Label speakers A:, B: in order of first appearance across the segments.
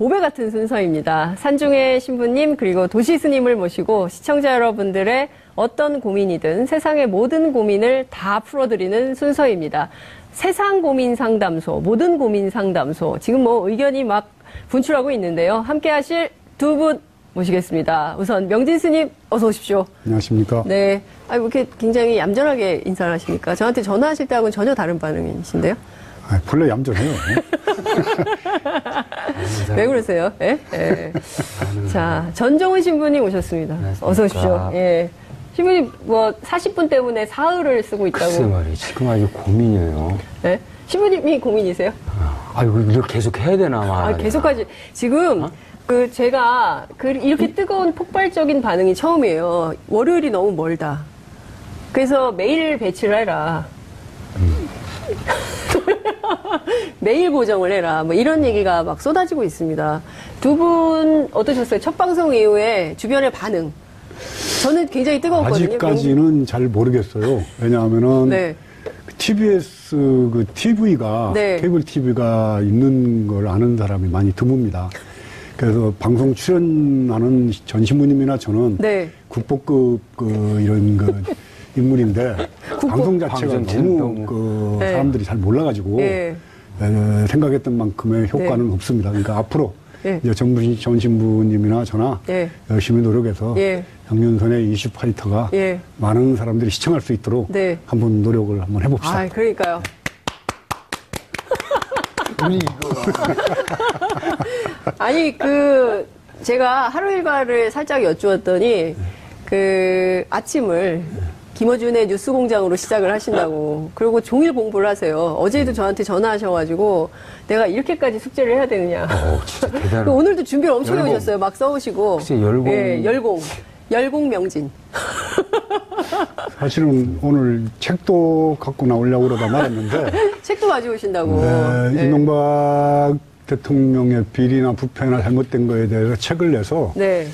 A: 보배 같은 순서입니다. 산중의 신부님 그리고 도시 스님을 모시고 시청자 여러분들의 어떤 고민이든 세상의 모든 고민을 다 풀어드리는 순서입니다. 세상 고민 상담소, 모든 고민 상담소. 지금 뭐 의견이 막 분출하고 있는데요. 함께 하실 두 분 모시겠습니다. 우선 명진 스님 어서 오십시오.
B: 안녕하십니까.
A: 네. 아니, 이렇게 굉장히 얌전하게 인사를 하십니까? 저한테 전화하실 때하고는 전혀 다른 반응이신데요?
B: 본래 얌전해요.
A: 왜 그러세요? 예? 예. 자, 전정훈 신부님 오셨습니다. 어서 오십시오. 예. 신부님, 뭐, 40분 때문에 사흘을 쓰고 있다고.
C: 글쎄 말이에요. 지금 아주 고민이에요.
A: 예? 신부님이 고민이세요?
C: 아이고, 이거 계속 해야 되나, 말이야.
A: 계속하지. 지금, 제가, 이렇게 뜨거운 폭발적인 반응이 처음이에요. 월요일이 너무 멀다. 그래서 매일 배치를 해라. 매일 고정을 해라. 뭐 이런 얘기가 막 쏟아지고 있습니다. 두 분 어떠셨어요? 첫 방송 이후에 주변의 반응. 저는 굉장히 뜨거웠거든요.
B: 아직까지는 잘 모르겠어요. 왜냐하면은
A: 네.
B: TBS 그 TV가
A: 네.
B: 케이블 TV가 있는 걸 아는 사람이 많이 드뭅니다. 그래서 방송 출연하는 전 신부님이나 저는
A: 네.
B: 국보급 이런 인물인데 방송 자체가 너무
A: 네.
B: 사람들이 잘 몰라가지고
A: 네.
B: 생각했던 만큼의 효과는
A: 네.
B: 없습니다. 그러니까 앞으로
A: 네.
B: 이제 전 신부님이나 저나
A: 네.
B: 열심히 노력해서
A: 네.
B: 양년선의 이슈 파이터가
A: 네.
B: 많은 사람들이 시청할 수 있도록
A: 네.
B: 한번 노력을 한번 해봅시다.
A: 아, 그러니까요. 아니, 제가 하루 일과를 살짝 여쭈었더니, 아침을 김어준의 뉴스 공장으로 시작을 하신다고. 그리고 종일 공부를 하세요. 어제도 저한테 전화하셔가지고, 내가 이렇게까지 숙제를 해야 되느냐.
C: 진짜 대단하다.
A: 오늘도 준비를 엄청 해오셨어요. 막 써오시고.
C: 글쎄, 열공.
A: 예, 열공 명진.
B: 사실은 오늘 책도 갖고 나오려고 그러다 말았는데
A: 책도 가져오신다고.
B: 네, 이명박 대통령의 비리나 부패나 잘못된 거에 대해서 책을 내서
A: 네.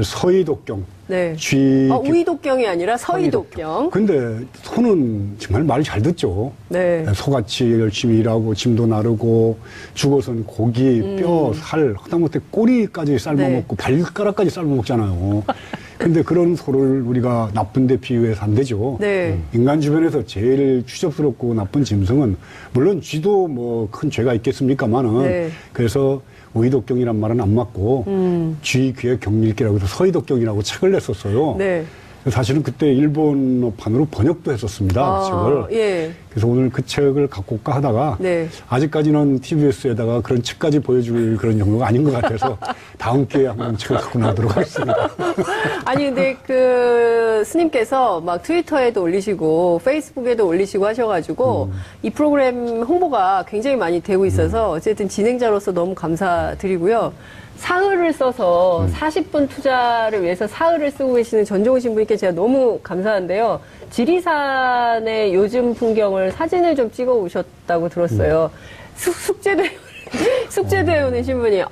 B: 서희독경
A: 네. 우이독경이 아니라 서희독경.
B: 근데 소는 정말 말이 잘 듣죠.
A: 네.
B: 소같이 열심히 일하고 짐도 나르고 죽어선 고기, 뼈, 살, 하다못해 꼬리까지 삶아먹고 발가락까지 삶아먹잖아요. 근데 그런 소를 우리가 나쁜데 비유해서 안 되죠.
A: 네.
B: 인간 주변에서 제일 추접스럽고 나쁜 짐승은 물론 쥐도 뭐 큰 죄가 있겠습니까만은
A: 네.
B: 그래서 우이독경이란 말은 안 맞고 쥐 귀의 경일기라고 해서 서희독경이라고 책을 냈었어요.
A: 네.
B: 사실은 그때 일본어판으로 번역도 했었습니다. 그 책을.
A: 예.
B: 그래서 오늘 그 책을 갖고 올까 하다가
A: 네.
B: 아직까지는 TBS에다가 그런 책까지 보여줄 그런 정도가 아닌 것 같아서 다음 기회에 한번 책을 갖고 나오도록 하겠습니다.
A: 아니 근데 스님께서 막 트위터에도 올리시고 페이스북에도 올리시고 하셔가지고 이 프로그램 홍보가 굉장히 많이 되고 있어서 어쨌든 진행자로서 너무 감사드리고요. 사흘을 써서 40분 투자를 위해서 사흘을 쓰고 계시는 전종훈 신부님께 제가 너무 감사한데요. 지리산의 요즘 풍경을 사진을 좀 찍어 오셨다고 들었어요. 숙제도 해오는 신부님.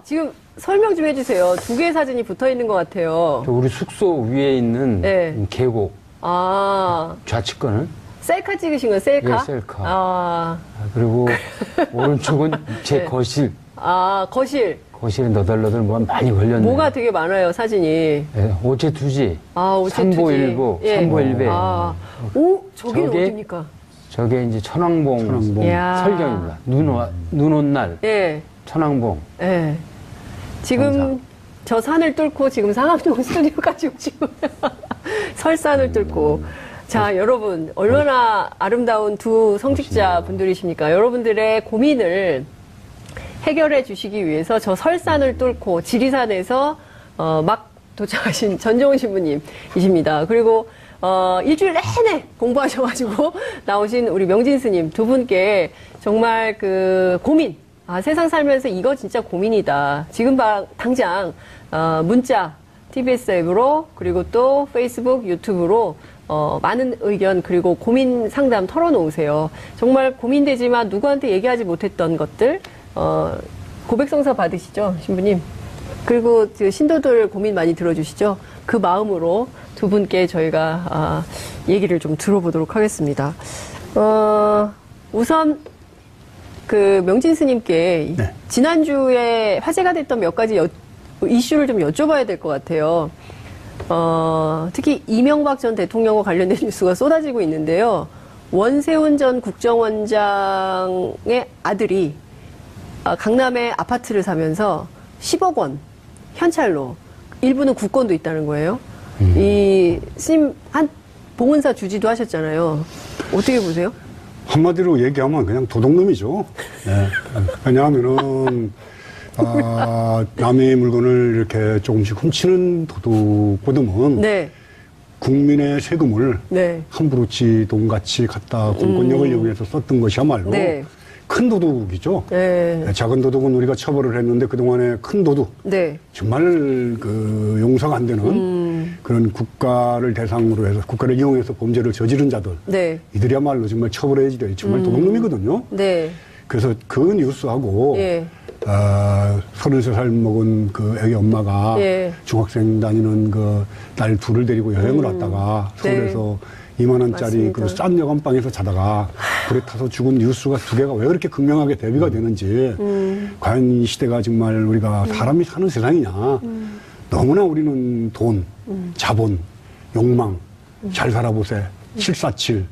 A: 지금 설명 좀 해주세요. 두 개의 사진이 붙어 있는 것 같아요.
C: 우리 숙소 위에 있는
A: 네.
C: 계곡. 좌측거는?
A: 셀카 찍으신 건 셀카?
C: 예, 셀카. 그리고 오른쪽은 제
A: 네.
C: 거실.
A: 거실.
C: 거실에 너덜너덜 뭐가 많이 걸렸네.
A: 뭐가 되게 많아요, 사진이.
C: 네, 오체투지.
A: 오체투지.
C: 삼보일보,
A: 예.
C: 삼보일배.
A: 저기는 어디입니까?
C: 저게 이제 천왕봉. 설경입니다. 눈 온 날.
A: 예.
C: 천왕봉.
A: 예. 지금 저 산을 뚫고 지금 상암동 스튜디오까지 오시고 설산을 뚫고. 자, 여러분, 얼마나 아름다운 두 성직자 분들이십니까? 여러분들의 고민을 해결해 주시기 위해서 저 설산을 뚫고 지리산에서 막 도착하신 전정훈 신부님이십니다. 그리고 일주일 내내 공부하셔가지고 나오신 우리 명진 스님 두 분께 정말 고민, 세상 살면서 이거 진짜 고민이다. 지금 당장 문자, TBS 앱으로 그리고 또 페이스북, 유튜브로 많은 의견 그리고 고민 상담 털어놓으세요. 정말 고민되지만 누구한테 얘기하지 못했던 것들 고백성사 받으시죠, 신부님? 그리고 신도들 고민 많이 들어주시죠? 그 마음으로 두 분께 저희가 얘기를 좀 들어보도록 하겠습니다. 우선 그 명진 스님께
B: 네.
A: 지난주에 화제가 됐던 몇 가지 이슈를 좀 여쭤봐야 될 것 같아요. 특히 이명박 전 대통령과 관련된 뉴스가 쏟아지고 있는데요. 원세훈 전 국정원장의 아들이 강남에 아파트를 사면서 10억 원 현찰로, 일부는 국권도 있다는 거예요. 이 스님 한 봉은사 주지도 하셨잖아요. 어떻게 보세요?
B: 한마디로 얘기하면 그냥 도둑놈이죠. 네. 왜냐하면은 남의 물건을 이렇게 조금씩 훔치는 도둑보다는
A: 네.
B: 국민의 세금을
A: 네.
B: 함부로 지 돈같이 갖다 공권력을 이용해서 썼던 것이야말로
A: 네.
B: 큰 도둑이죠.
A: 네.
B: 작은 도둑은 우리가 처벌을 했는데 그동안에 큰 도둑,
A: 네.
B: 정말 그 용서가 안 되는 그런 국가를 대상으로 해서 국가를 이용해서 범죄를 저지른 자들,
A: 네.
B: 이들이야말로 정말 처벌해야지 돼. 정말 도둑놈이거든요.
A: 네.
B: 그래서 그 뉴스하고
A: 예.
B: 33살 먹은 그 애기 엄마가
A: 예.
B: 중학생 다니는 그 딸 둘을 데리고 여행을 왔다가 서울에서 2만 원짜리
A: 맞습니다.
B: 그 싼 여관방에서 자다가 불에 타서 죽은 뉴스가 두 개가 왜 그렇게 극명하게 대비가 되는지 과연 이 시대가 정말 우리가 사람이 사는 세상이냐. 너무나 우리는 돈, 자본, 욕망, 잘 살아보세, 747,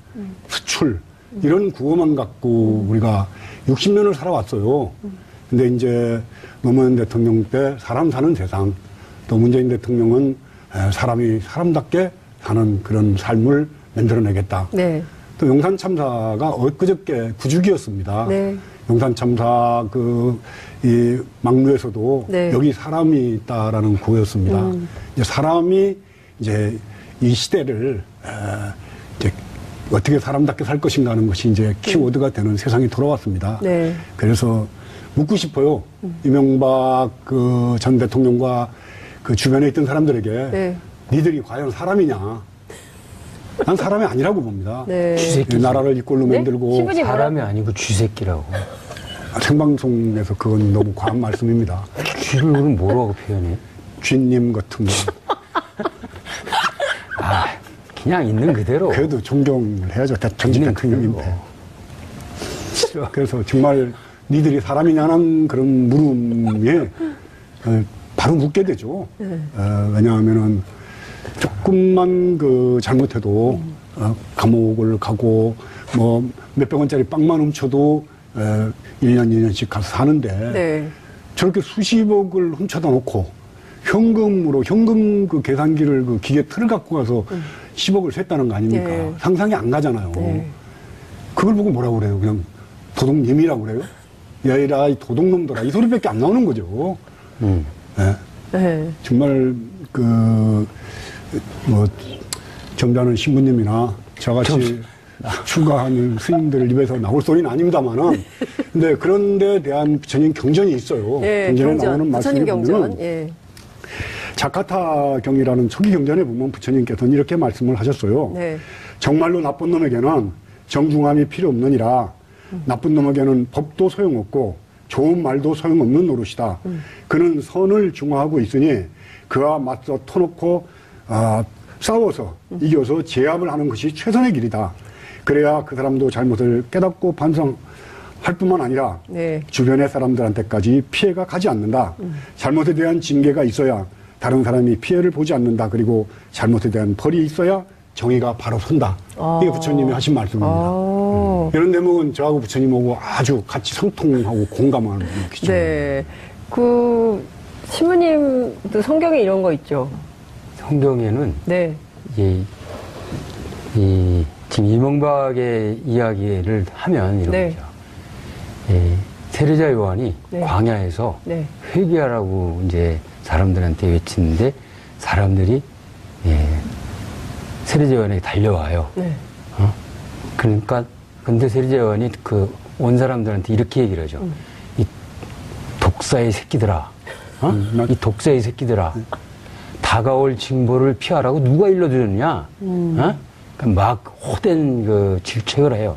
B: 수출 이런 구호만 갖고 우리가 60년을 살아왔어요. 근데 이제 노무현 대통령 때 사람 사는 세상, 또 문재인 대통령은 사람이 사람답게 사는 그런 삶을 만들어내겠다.
A: 네.
B: 또 용산 참사가 엊그저께 9주기였습니다.
A: 네.
B: 용산 참사 이 막루에서도
A: 네.
B: 여기 사람이 있다라는 구호였습니다. 이제 사람이 이제 이 시대를 이제 어떻게 사람답게 살 것인가 하는 것이 이제 키워드가 되는 세상이 돌아왔습니다.
A: 네.
B: 그래서 묻고 싶어요. 이명박 그 전 대통령과 그 주변에 있던 사람들에게
A: 네.
B: 니들이 과연 사람이냐? 난 사람이 아니라고 봅니다.
A: 네.
C: 쥐새끼.
B: 나라를 이꼴로
A: 네?
B: 만들고
A: 시부지
C: 사람이 아니고 쥐새끼라고.
B: 생방송에서 그건 너무 과한 말씀입니다.
C: 쥐를 그럼 뭐라고 표현해?
B: 쥐님 같은 거.
C: 아, 그냥 있는 그대로.
B: 그래도 존경을 해야죠. 전직
C: 있는
B: 대통령인데. 그래서 정말 니들이 사람이냐는 그런 물음에 바로 묻게 되죠. 왜냐하면은 조금만 그 잘못해도 감옥을 가고 뭐 몇백 원짜리 빵만 훔쳐도 1년, 2년씩 가서 사는데
A: 네.
B: 저렇게 수십억을 훔쳐다 놓고 현금 그 계산기를 그 기계 틀을 갖고 가서 10억을 셌다는 거 아닙니까?
A: 네.
B: 상상이 안 가잖아요.
A: 네.
B: 그걸 보고 뭐라고 그래요? 그냥 도둑님이라고 그래요? 야이라 이 도둑놈들아 이 소리밖에 안 나오는 거죠. 네.
A: 네.
B: 정말 뭐 점잖은 신부님이나 저같이 출가하는 스님들 입에서 나올 소리는 아닙니다만은 근데 그런 데 대한 부처님 경전이 있어요.
A: 예,
B: 경전에
A: 경전.
B: 나오는 말씀을
A: 부처님 경전.
B: 보면
A: 예.
B: 자카타 경이라는 초기 경전에 보면 부처님께서는 이렇게 말씀을 하셨어요.
A: 네.
B: 정말로 나쁜 놈에게는 정중함이 필요 없느니라. 나쁜 놈에게는 법도 소용없고 좋은 말도 소용없는 노릇이다. 그는 선을 중화하고 있으니 그와 맞서 터놓고 싸워서 이겨서 제압을 하는 것이 최선의 길이다. 그래야 그 사람도 잘못을 깨닫고 반성할 뿐만 아니라
A: 네.
B: 주변의 사람들한테까지 피해가 가지 않는다. 잘못에 대한 징계가 있어야 다른 사람이 피해를 보지 않는다. 그리고 잘못에 대한 벌이 있어야 정의가 바로 선다. 이게 부처님이 하신 말씀입니다. 이런 대목은 저하고 부처님하고 아주 같이 상통하고 공감하는 분이시죠.
A: 네. 그 신부님도 성경에 이런 거 있죠.
C: 성경에는
A: 네.
C: 지금 이명박의 이야기를 하면 이런
A: 네.
C: 거죠. 세례자 요한이
A: 네.
C: 광야에서
A: 네.
C: 회개하라고 이제 사람들한테 외치는데 사람들이 세례자 요한에게 달려와요.
A: 네.
C: 그러니까 근데 세례자 요한이 온 사람들한테 이렇게 얘기를 하죠. 이 독사의 새끼들아, 이 독사의 새끼들아, 다가올 징벌을 피하라고 누가 일러주느냐? 그러니까 막 호된 그 질책을 해요.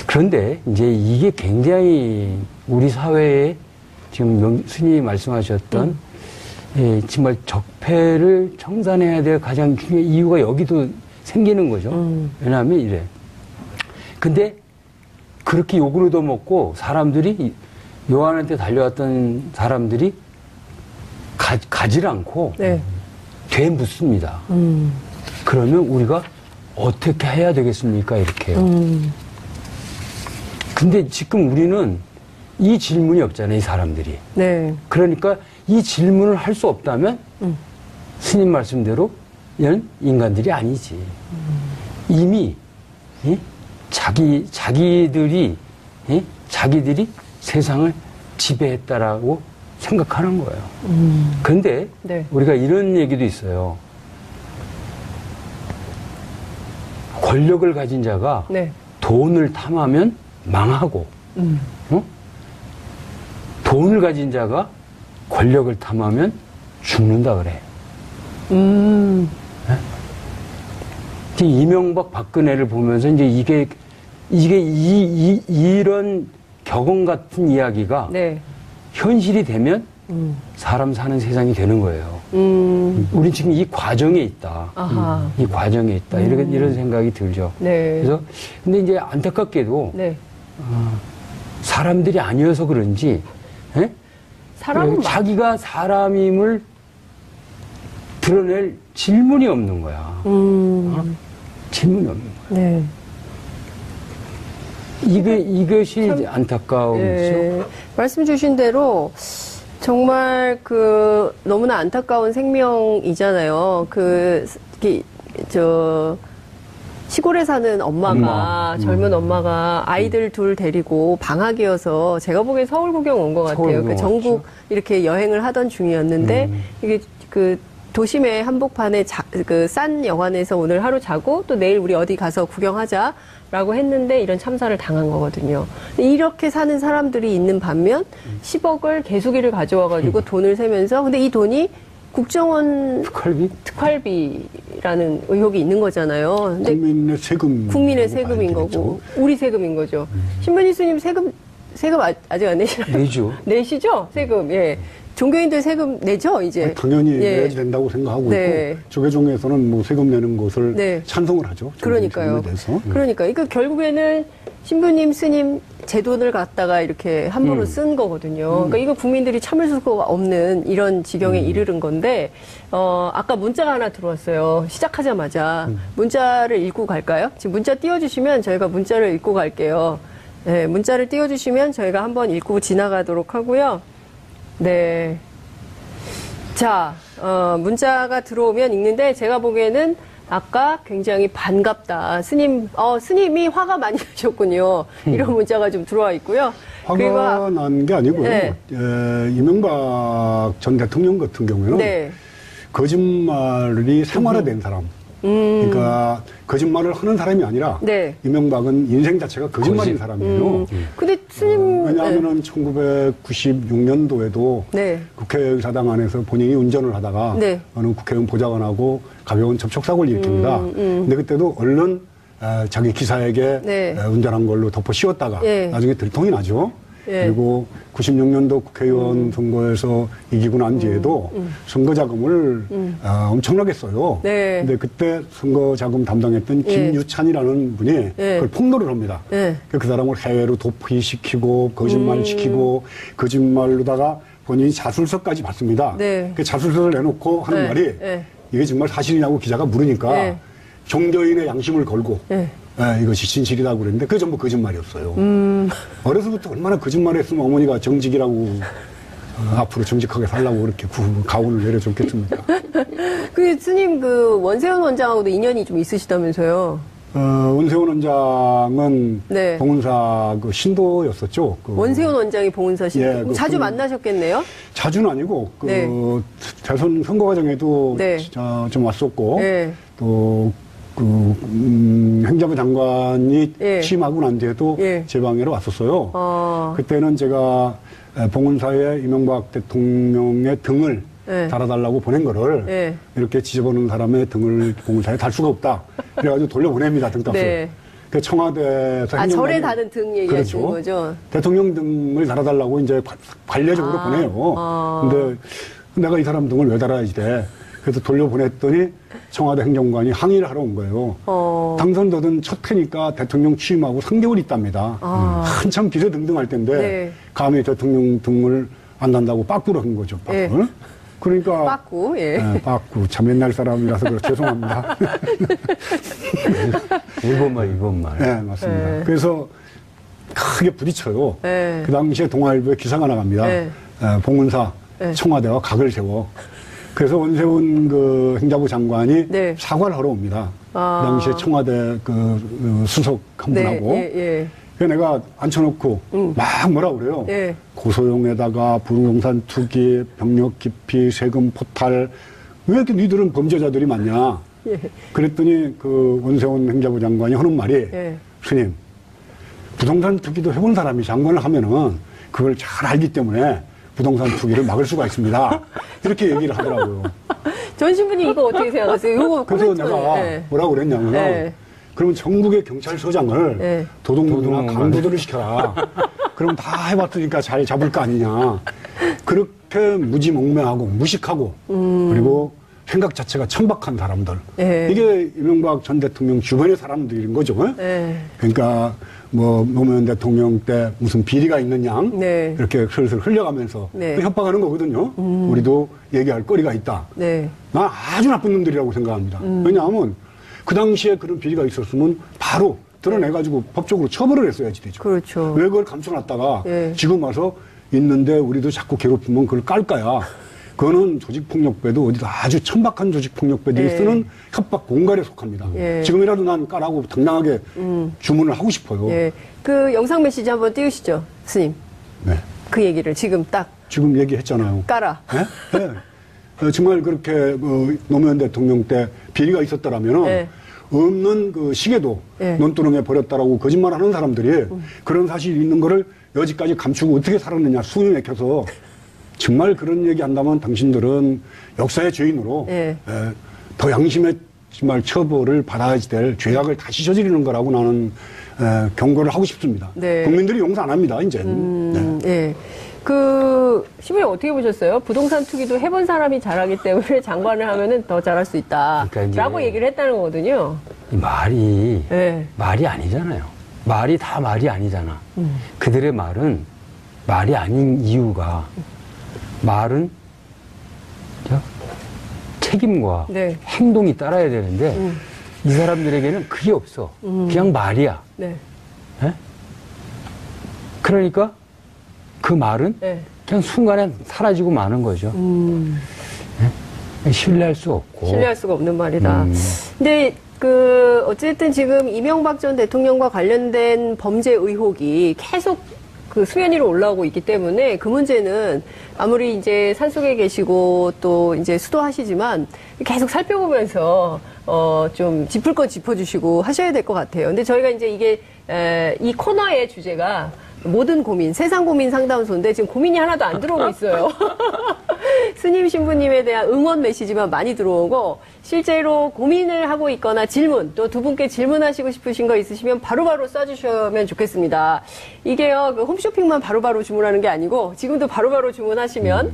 C: 그런데 이제 이게 굉장히 우리 사회에 지금 스님이 말씀하셨던 정말 적폐를 청산해야 될 가장 중요한 이유가 여기도 생기는 거죠. 왜냐하면 이래. 근데 그렇게 욕을 얻어먹고 사람들이 요한한테 달려왔던 사람들이 가질 않고
A: 네.
C: 되묻습니다. 그러면 우리가 어떻게 해야 되겠습니까? 이렇게요. 근데 지금 우리는 이 질문이 없잖아요, 이 사람들이.
A: 네.
C: 그러니까 이 질문을 할 수 없다면 스님 말씀대로 이런 인간들이 아니지. 이미 자기들이 세상을 지배했다라고 생각하는 거예요. 그런데
A: 네.
C: 우리가 이런 얘기도 있어요. 권력을 가진 자가
A: 네.
C: 돈을 탐하면 망하고, 돈을 가진 자가 권력을 탐하면 죽는다 그래. 이명박 박근혜를 보면서 이제 이런 격언 같은 이야기가
A: 네.
C: 현실이 되면 사람 사는 세상이 되는 거예요. 우린 지금 이 과정에 있다.
A: 아하.
C: 이 과정에 있다. 이런 생각이 들죠.
A: 네.
C: 그래서 근데 이제 안타깝게도
A: 네.
C: 사람들이 아니어서 그런지
A: 사람은
C: 자기가 사람임을 드러낼 질문이 없는 거야. 질문이 없는 거야.
A: 네.
C: 이것이 안타까움이죠.
A: 네. 말씀 주신 대로 정말 너무나 안타까운 생명이잖아요. 시골에 사는 엄마가, 젊은 엄마가 아이들 둘 데리고 방학이어서 제가 보기엔 서울 구경 온 것 같아요. 전국 이렇게 여행을 하던 중이었는데, 이게 도심의 한복판에 싼 여관에서 오늘 하루 자고 또 내일 우리 어디 가서 구경하자라고 했는데 이런 참사를 당한 거거든요. 이렇게 사는 사람들이 있는 반면 10억을 개수기를 가져와가지고 돈을 세면서 근데 이 돈이 국정원 특활비라는 의혹이 있는 거잖아요. 근데 국민의 세금인 거고 우리 세금인 거죠. 신변희 스님 세금 아직 안 내시나요?
C: 내죠.
A: 내시죠? 세금. 예. 종교인들 세금 내죠, 이제?
B: 당연히 내야 된다고 생각하고 있고, 조계종에서는 뭐 세금 내는 것을 찬성을 하죠.
A: 그러니까요. 그러니까 결국에는 신부님, 스님 제 돈을 갖다가 이렇게 함부로 쓴 거거든요. 그러니까 이거 국민들이 참을 수가 없는 이런 지경에 이르는 건데, 아까 문자가 하나 들어왔어요. 시작하자마자. 문자를 읽고 갈까요? 지금 문자 띄워주시면 저희가 문자를 읽고 갈게요. 네, 문자를 띄워주시면 저희가 한번 읽고 지나가도록 하고요. 네. 자, 문자가 들어오면 읽는데 제가 보기에는 아까 굉장히 반갑다. 스님이 화가 많이 나셨군요. 이런 문자가 좀 들어와 있고요.
B: 화가 난 게 아니고요.
A: 네.
B: 이명박 전 대통령 같은 경우에는
A: 네.
B: 거짓말이 생활화된 사람. 그러니까 거짓말을 하는 사람이 아니라
A: 네.
B: 이명박은 인생 자체가 거짓말인 사람이에요.
A: 근데 스님
B: 왜냐하면은 1996년도에도
A: 네.
B: 국회의사당 안에서 본인이 운전을 하다가
A: 네.
B: 어느 국회의원 보좌관하고 가벼운 접촉사고를 일으킵니다. 근데 그때도 얼른 자기 기사에게
A: 네.
B: 운전한 걸로 덮어 씌웠다가 나중에 들통이 나죠. 그리고 96년도 국회의원 선거에서 이기고 난 뒤에도 선거 자금을 엄청나게 써요.
A: 네.
B: 근데 그때 선거 자금 담당했던 김유찬이라는 분이 그걸 폭로를 합니다. 그 사람을 해외로 도피시키고 거짓말시키고 거짓말로다가 본인이 자술서까지 받습니다. 그 자술서를 내놓고 하는 말이 이게 정말 사실이냐고 기자가 물으니까 종교인의 양심을 걸고 이것이 진실이라고 그랬는데 그게 전부 거짓말이었어요. 어려서부터 얼마나 거짓말했으면 어머니가 정직이라고 앞으로 정직하게 살라고 그렇게 가훈을 내려줬겠습니까?
A: 스님 원세훈 원장하고도 인연이 좀 있으시다면서요?
B: 원세훈 원장은 봉은사 신도였었죠.
A: 원세훈 원장이 봉은사 신도? 자주 만나셨겠네요?
B: 자주는 아니고 대선 선거 과정에도 좀 왔었고 또 행자부 장관이 취임하고 난 뒤에도 제 방에로 왔었어요. 그때는 제가 봉은사에 이명박 대통령의 등을 달아달라고 보낸 거를 이렇게 지져보는 사람의 등을 봉은사에 달 수가 없다. 그래가지고 돌려보냅니다, 등값을. 그 청와대에서
A: 절에 다는 등 얘기하시는 거죠?
B: 대통령 등을 달아달라고 이제 관례적으로 보내요. 근데 내가 이 사람 등을 왜 달아야지 돼? 그래서 돌려보냈더니 청와대 행정관이 항의를 하러 온 거예요. 당선되던 첫 해니까 대통령 취임하고 3개월 있답니다. 한참 비례등등할 때인데
A: 네.
B: 감히 대통령 등을 안 단다고 빠꾸를 한 거죠. 빠꾸를.
A: 네.
B: 그러니까
A: 빠꾸, 예.
B: 네, 빠꾸. 참 옛날 사람이라서 그래 죄송합니다.
C: 일본말.
B: 네, 맞습니다.
A: 네.
B: 그래서 크게 부딪혀요.
A: 네.
B: 그 당시에 동아일보에 기사가 나갑니다.
A: 네.
B: 봉은사
A: 네.
B: 청와대와 각을 세워. 그래서 원세훈 그 행자부 장관이
A: 네.
B: 사과를 하러 옵니다.
A: 아.
B: 그 당시에 청와대 그 수석 한
A: 네,
B: 분하고.
A: 예, 예.
B: 그래서 내가 앉혀놓고 막 뭐라 그래요.
A: 예.
B: 고소용에다가 부동산 투기, 병력 기피, 세금 포탈. 왜 이렇게 니들은 범죄자들이 많냐.
A: 예.
B: 그랬더니 그 원세훈 행자부 장관이 하는 말이
A: 예.
B: 스님, 부동산 투기도 해본 사람이 장관을 하면은 그걸 잘 알기 때문에 부동산 투기를 막을 수가 있습니다. 이렇게 얘기를 하더라고요.
A: 전 신부님 이거 어떻게 생각하세요? 이거
B: 그래서
A: 코멘트
B: 내가
A: 예.
B: 뭐라고 그랬냐면
A: 네.
B: 그러면 전국의 경찰서장을
A: 네.
B: 도둑놈이나 강도들을 시켜라. 그럼 다 해봤으니까 잘 잡을 거 아니냐. 그렇게 무지몽매하고 무식하고 그리고 생각 자체가 천박한 사람들.
A: 네.
B: 이게 이명박 전 대통령 주변의 사람들인 거죠.
A: 네.
B: 그러니까 뭐 노무현 대통령 때 무슨 비리가 있는 양
A: 네.
B: 이렇게 슬슬 흘려가면서
A: 네.
B: 그 협박하는 거거든요. 우리도 얘기할 거리가 있다.
A: 네.
B: 난 아주 나쁜 놈들이라고 생각합니다. 왜냐하면 그 당시에 그런 비리가 있었으면 바로 드러내가지고 법적으로 처벌을 했어야지 되죠.
A: 그렇죠.
B: 왜 그걸 감춰놨다가
A: 네.
B: 지금 와서 있는데 우리도 자꾸 괴롭히면 그걸 깔까야. 그거는 조직폭력배도 어디도 아주 천박한 조직폭력배들이
A: 네.
B: 쓰는 협박 공갈에 속합니다.
A: 예.
B: 지금이라도 난 까라고 당당하게 주문을 하고 싶어요.
A: 예. 그 영상 메시지 한번 띄우시죠, 스님.
B: 네.
A: 그 얘기를 지금 딱
B: 지금 얘기했잖아요.
A: 깔아.
B: 네? 네. 정말 그렇게 노무현 대통령 때 비리가 있었더라면
A: 네.
B: 없는 그 시계도
A: 네.
B: 논두렁에 버렸다라고 거짓말하는 사람들이 그런 사실이 있는 거를 여지까지 감추고 어떻게 살았느냐 수위 맥혀서 정말 그런 얘기 한다면 당신들은 역사의 죄인으로
A: 네.
B: 더 양심의 정말 처벌을 받아야 될 죄악을 다시 저지르는 거라고 나는 경고를 하고 싶습니다.
A: 네.
B: 국민들이 용서 안 합니다, 이제. 네.
A: 예. 그, 신부님 어떻게 보셨어요? 부동산 투기도 해본 사람이 잘하기 때문에 장관을 하면은 더 잘할 수 있다.
C: 그러니까 이제
A: 라고 얘기를 했다는 거거든요.
C: 이 말이
A: 예.
C: 말이 아니잖아요. 말이 다 말이 아니잖아. 그들의 말은 말이 아닌 이유가 말은 책임과
A: 네.
C: 행동이 따라야 되는데 이 사람들에게는 그게 없어. 그냥 말이야.
A: 네.
C: 예? 그러니까 그 말은
A: 네.
C: 그냥 순간에 사라지고 마는 거죠. 예? 신뢰할 수 없고.
A: 신뢰할 수가 없는 말이다.
C: 음.
A: 근데 그 어쨌든 지금 이명박 전 대통령과 관련된 범죄 의혹이 계속 그 수면 위로 올라오고 있기 때문에 그 문제는 아무리 이제 산속에 계시고 또 이제 수도하시지만 계속 살펴보면서 좀 짚을 거 짚어주시고 하셔야 될 것 같아요. 근데 저희가 이제 이게 이 코너의 주제가 모든 고민, 세상 고민 상담소인데 지금 고민이 하나도 안 들어오고 있어요. 스님 신부님에 대한 응원 메시지만 많이 들어오고 실제로 고민을 하고 있거나 질문, 또 두 분께 질문하시고 싶으신 거 있으시면 바로바로 쏴주시면 좋겠습니다. 이게요, 그 홈쇼핑만 바로바로 주문하는 게 아니고 지금도 바로바로 주문하시면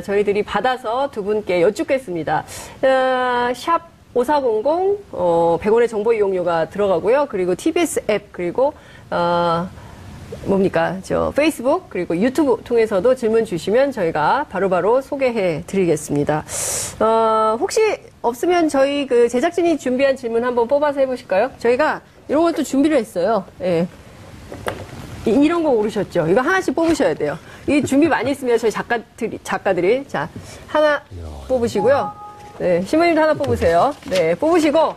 A: 저희들이 받아서 두 분께 여쭙겠습니다. 샵 5400, 100원의 정보 이용료가 들어가고요. 그리고 TBS 앱, 그리고 뭡니까? 페이스북, 그리고 유튜브 통해서도 질문 주시면 저희가 바로바로 소개해 드리겠습니다. 혹시 없으면 저희 그 제작진이 준비한 질문 한번 뽑아서 해보실까요? 저희가 이런 것도 준비를 했어요. 예. 이런 거 오르셨죠? 이거 하나씩 뽑으셔야 돼요. 이 준비 많이 했으면 저희 작가들이. 자, 하나 뽑으시고요. 네, 신부님도 하나 뽑으세요. 네, 뽑으시고,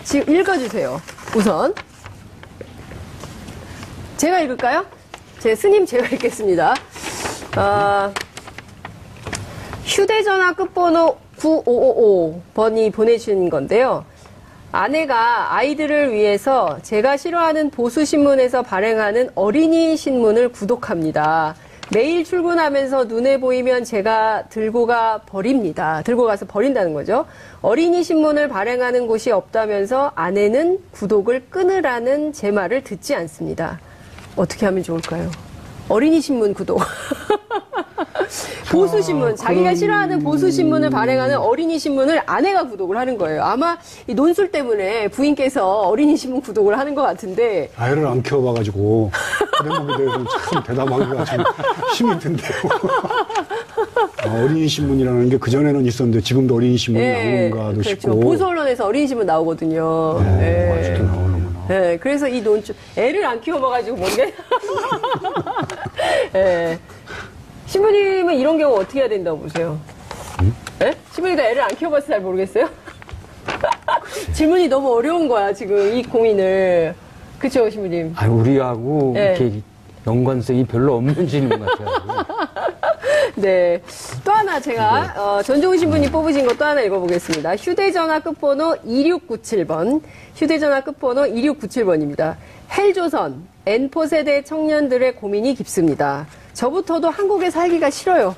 A: 지금 읽어주세요. 우선. 제가 읽을까요? 스님 제가 읽겠습니다. 휴대전화 끝번호 9555번이 보내주신 건데요. 아내가 아이들을 위해서 제가 싫어하는 보수신문에서 발행하는 어린이 신문을 구독합니다. 매일 출근하면서 눈에 보이면 제가 들고 가서 버린다는 거죠. 어린이 신문을 발행하는 곳이 없다면서 아내는 구독을 끊으라는 제 말을 듣지 않습니다. 어떻게 하면 좋을까요? 어린이 신문 구독. 보수신문, 자기가 싫어하는 보수신문을 발행하는 어린이신문을 아내가 구독을 하는 거예요. 아마 이 논술 때문에 부인께서 어린이신문 구독을 하는 것 같은데.
B: 아이를 안 키워봐가지고 그 대목에 대해서는 참 대담하기가 좀 힘이 든대요. 어린이신문이라는 게 그전에는 있었는데 지금도 어린이신문이 나오는가도
A: 그렇죠.
B: 싶고.
A: 보수 언론에서 어린이신문 나오거든요.
B: 아직도 나오는구나.
A: 네, 그래서 이 논술, 애를 안 키워봐가지고 모르겠. 네. 신부님은 이런 경우 어떻게 해야 된다고 보세요? 네? 신부님도 애를 안 키워봐서 잘 모르겠어요? 질문이 너무 어려운 거야, 지금 이 고민을. 그쵸, 신부님?
C: 아, 우리하고
A: 네.
C: 이렇게 연관성이 별로 없는 질문 같아요.
A: 네. 또 하나 제가, 전종훈 신부님 뽑으신 거 또 하나 읽어보겠습니다. 휴대전화 끝번호 2697번. 휴대전화 끝번호 2697번입니다. 헬조선, N포 세대 청년들의 고민이 깊습니다. 저부터도 한국에 살기가 싫어요.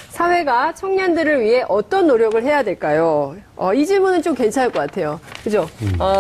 A: 사회가 청년들을 위해 어떤 노력을 해야 될까요? 이 질문은 좀 괜찮을 것 같아요. 그죠?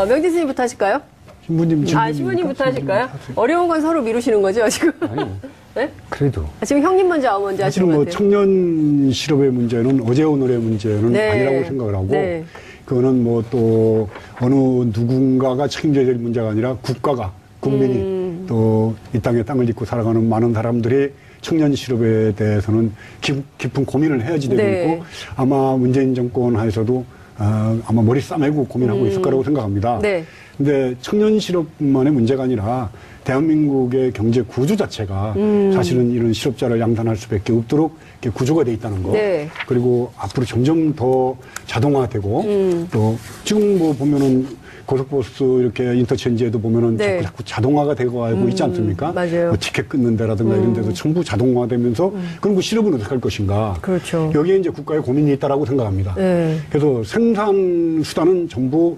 A: 명진 스님부터 하실까요?
B: 신부님
A: 신부님부터 하실까요? 어려운 건 서로 미루시는 거죠, 지금?
C: 아니,
A: 네?
C: 그래도.
A: 지금 형님 먼저, 아우 먼저 하시는
B: 사실은
A: 것
B: 뭐
A: 같아요.
B: 청년 실업의 문제는 어제 오늘의 문제는
A: 네.
B: 아니라고 생각을 하고
A: 네.
B: 그거는 뭐 또 어느 누군가가 책임져야 될 문제가 아니라 국가가 국민이 또 이 땅에 땅을 짓고 살아가는 많은 사람들이 청년 실업에 대해서는 깊은 고민을 해야지 되고
A: 네.
B: 있고 아마 문재인 정권 하에서도 아마 머리 싸매고 고민하고 있을 거라고 생각합니다.
A: 네.
B: 근데 청년 실업뿐만의 문제가 아니라 대한민국의 경제 구조 자체가 사실은 이런 실업자를 양산할 수밖에 없도록 이렇게 구조가 돼 있다는 거.
A: 네.
B: 그리고 앞으로 점점 더 자동화되고 또 지금 뭐 보면은 고속버스 이렇게 인터체인지에도 보면은
A: 네.
B: 자꾸 자동화가 되고 있지 않습니까?
A: 맞아요.
B: 뭐 티켓 끊는 데라든가 이런 데도 전부 자동화되면서 그럼 그 실업은 어떻게 할 것인가?
A: 그렇죠.
B: 여기에 이제 국가의 고민이 있다라고 생각합니다.
A: 네.
B: 그래서 생산 수단은 전부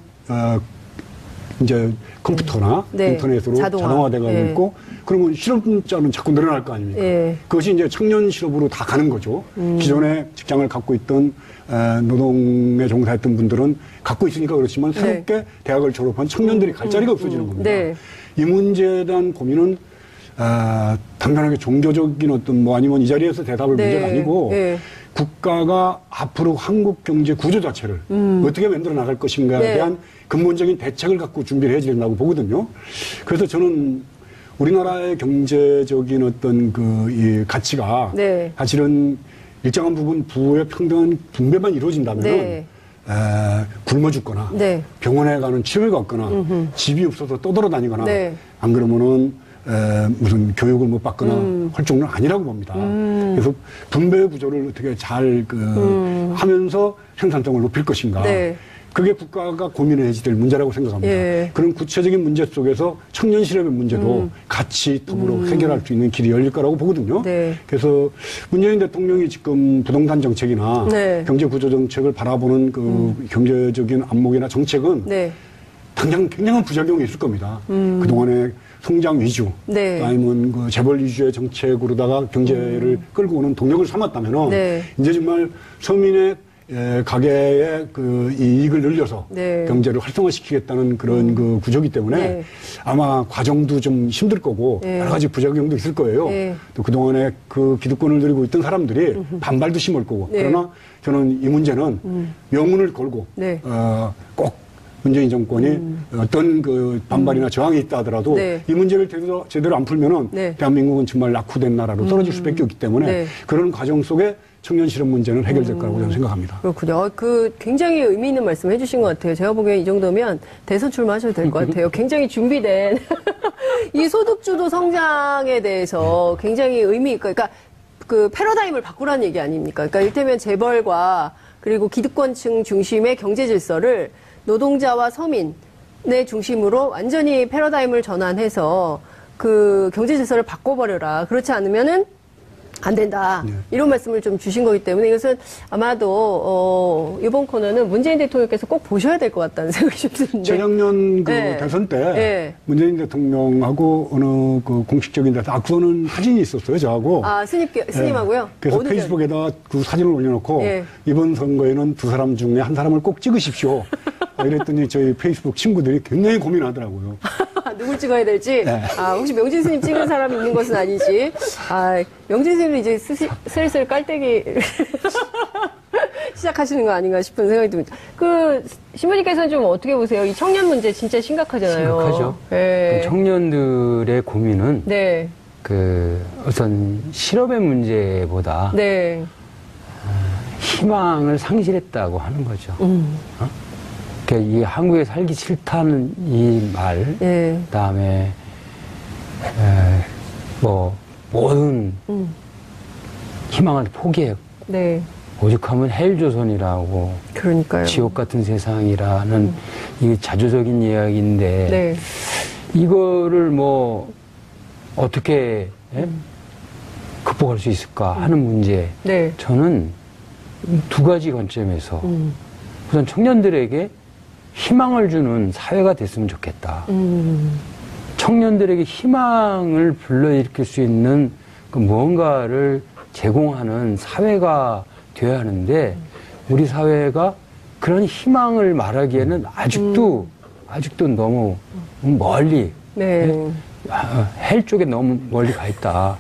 B: 이제 컴퓨터나
A: 네.
B: 인터넷으로
A: 자동화.
B: 자동화돼가고
A: 네.
B: 있고 그러면 실업자는 자꾸 늘어날 거 아닙니까?
A: 네.
B: 그것이 이제 청년 실업으로 다 가는 거죠. 기존에 직장을 갖고 있던 노동에 종사했던 분들은 갖고 있으니까 그렇지만 새롭게 대학을 졸업한 청년들이 갈 자리가 없어지는 겁니다.
A: 네.
B: 이 문제에 대한 고민은 단순하게 종교적인 어떤 뭐 아니면 이 자리에서 대답할
A: 네.
B: 문제가 아니고
A: 네.
B: 국가가 앞으로 한국 경제 구조 자체를 어떻게 만들어 나갈 것인가에
A: 네.
B: 대한 근본적인 대책을 갖고 준비를 해야 된다고 보거든요. 그래서 저는 우리나라의 경제적인 어떤 이 가치가
A: 네.
B: 사실은 일정한 부분 부의 평등한 분배만 이루어진다면
A: 네.
B: 굶어 죽거나
A: 네.
B: 병원에 가는 치료가 없거나 집이 없어서 떠돌아다니거나
A: 네.
B: 안 그러면은 무슨 교육을 못 받거나 할 정도는 아니라고 봅니다. 그래서 분배 구조를 어떻게 잘 하면서 생산성을 높일 것인가.
A: 네.
B: 그게 국가가 고민해야 될 문제라고 생각합니다.
A: 예.
B: 그런 구체적인 문제 속에서 청년 실업의 문제도 같이 더불어 해결할 수 있는 길이 열릴 거라고 보거든요.
A: 네.
B: 그래서 문재인 대통령이 지금 부동산 정책이나
A: 네.
B: 경제 구조 정책을 바라보는 그 경제적인 안목이나 정책은
A: 네.
B: 당장 굉장한 부작용이 있을 겁니다. 그동안에 성장 위주,
A: 네.
B: 아니면 그 재벌 위주의 정책으로다가 경제를 끌고 오는 동력을 삼았다면은
A: 네.
B: 이제 정말 서민의 가계의 그 이익을 늘려서
A: 네.
B: 경제를 활성화시키겠다는 그런 그 구조기 때문에
A: 네.
B: 아마 과정도 좀 힘들 거고
A: 네.
B: 여러 가지 부작용도 있을 거예요.
A: 네.
B: 또 그동안에 그 기득권을 누리고 있던 사람들이 반발도 심을 거고
A: 네.
B: 그러나 저는 이 문제는 명운을 걸고
A: 네.
B: 꼭 문재인 정권이 어떤 그 반발이나 저항이 있다 하더라도
A: 네.
B: 이 문제를 제대로 안 풀면은
A: 네.
B: 대한민국은 정말 낙후된 나라로 떨어질 수밖에 없기 때문에
A: 네.
B: 그런 과정 속에 청년 실업 문제는 해결될 거라고 저는 생각합니다.
A: 그렇군요. 굉장히 의미 있는 말씀 해주신 것 같아요. 제가 보기엔 이 정도면 대선 출마하셔도 될 것 같아요. 굉장히 준비된 이 소득주도 성장에 대해서 굉장히 의미 있고, 그러니까 그 패러다임을 바꾸라는 얘기 아닙니까? 그러니까 이를테면 재벌과 그리고 기득권층 중심의 경제 질서를 노동자와 서민의 중심으로 완전히 패러다임을 전환해서 그 경제 질서를 바꿔버려라. 그렇지 않으면은 안 된다.
B: 네.
A: 이런 말씀을 좀 주신 거기 때문에 이것은 아마도 이번 코너는 문재인 대통령께서 꼭 보셔야 될 것 같다는 생각이 좀 드는데.
B: 재작년 그
A: 네.
B: 대선 때
A: 네.
B: 문재인 대통령하고 어느 그 공식적인 데서 그거는 사진이 있었어요, 저하고.
A: 스님하고요?
B: 그래서
A: 어느
B: 페이스북에다 그 사진을 올려놓고
A: 예.
B: 이번 선거에는 두 사람 중에 한 사람을 꼭 찍으십시오. 이랬더니 저희 페이스북 친구들이 굉장히 고민하더라고요.
A: 누굴 찍어야 될지.
B: 네.
A: 아, 혹시 명진 스님 찍은 사람이 있는 것은 아니지. 아, 명진 스님은 이제 슬슬 깔때기 시작하시는 거 아닌가 싶은 생각이 듭니다. 신부님께서는 좀 어떻게 보세요? 이 청년 문제 진짜 심각하잖아요.
C: 심각하죠.
A: 네.
C: 청년들의 고민은
A: 네.
C: 우선 실업의 문제보다
A: 네.
C: 희망을 상실했다고 하는 거죠. 그러니까 이 한국에 살기 싫다는 이 말,
A: 네.
C: 그다음에 모든 희망을 포기해.
A: 네.
C: 오죽하면 헬조선이라고
A: 그러니까요.
C: 지옥 같은 세상이라는 이 자조적인 이야기인데
A: 네.
C: 이거를 어떻게 극복할 수 있을까 하는 문제.
A: 네.
C: 저는 두 가지 관점에서 우선 청년들에게 희망을 주는 사회가 됐으면 좋겠다. 청년들에게 희망을 불러일으킬 수 있는 그 무언가를 제공하는 사회가 되어야 하는데 우리 사회가 그런 희망을 말하기에는 아직도 너무 멀리
A: 네.
C: 헬 쪽에 너무 멀리 가 있다.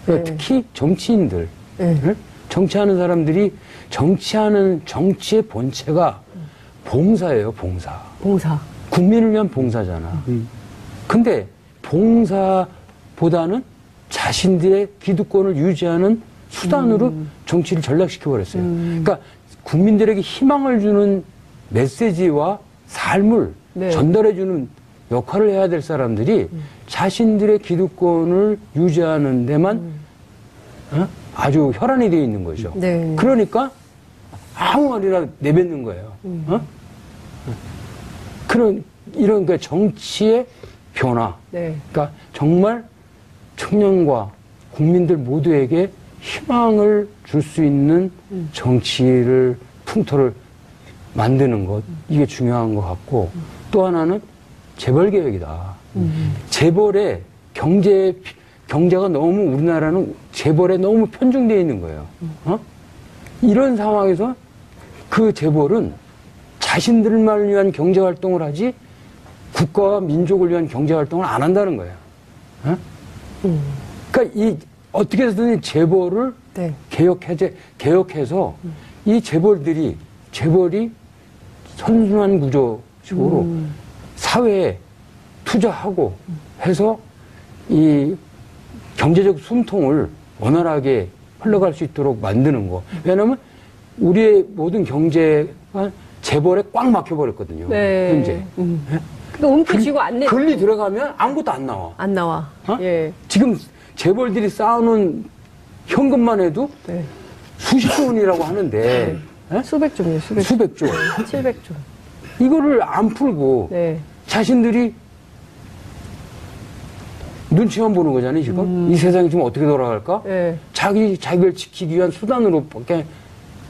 A: 네.
C: 특히 정치인들,
A: 네.
C: 정치하는 사람들이 정치의 본체가 봉사예요, 봉사.
A: 봉사.
C: 국민을 위한 봉사잖아. 근데 봉사보다는 자신들의 기득권을 유지하는 수단으로 정치를 전락시켜버렸어요. 그러니까 국민들에게 희망을 주는 메시지와 삶을
A: 네.
C: 전달해주는 역할을 해야 될 사람들이 자신들의 기득권을 유지하는 데만 아주 혈안이 되어 있는 거죠.
A: 네.
C: 그러니까 아무 말이나 내뱉는 거예요. 이런 그 정치의 변화.
A: 네.
C: 그러니까 정말 청년과 국민들 모두에게 희망을 줄 수 있는 정치를 풍토를 만드는 것 이게 중요한 것 같고 또 하나는 재벌 개혁이다. 재벌의 경제가 너무 우리나라는 재벌에 너무 편중되어 있는 거예요. 이런 상황에서 그 재벌은 자신들만을 위한 경제 활동을 하지 국가와 민족을 위한 경제 활동을 안 한다는 거예요. 그러니까 어떻게 해서든 재벌을
A: 네.
C: 개혁해서 이 재벌이 선순환 구조식으로 사회에 투자하고 해서 이 경제적 숨통을 원활하게 흘러갈 수 있도록 만드는 거. 왜냐하면 우리의 모든 경제가 재벌에 꽉 막혀버렸거든요.
A: 네.
C: 현재.
A: 그러니까 움켜쥐고 안 내.
C: 권리 들어가면 아무것도 안 나와.
A: 안 나와. 예.
C: 지금 재벌들이 쌓아놓은 현금만 해도
A: 네.
C: 수십조 원이라고 하는데
A: 수백조요,
C: 수백조.
A: 700조.
C: 이거를 안 풀고
A: 네.
C: 자신들이 눈치만 보는 거잖아요, 지금. 이 세상이 지금 어떻게 돌아갈까?
A: 네.
C: 자기를 지키기 위한 수단으로밖에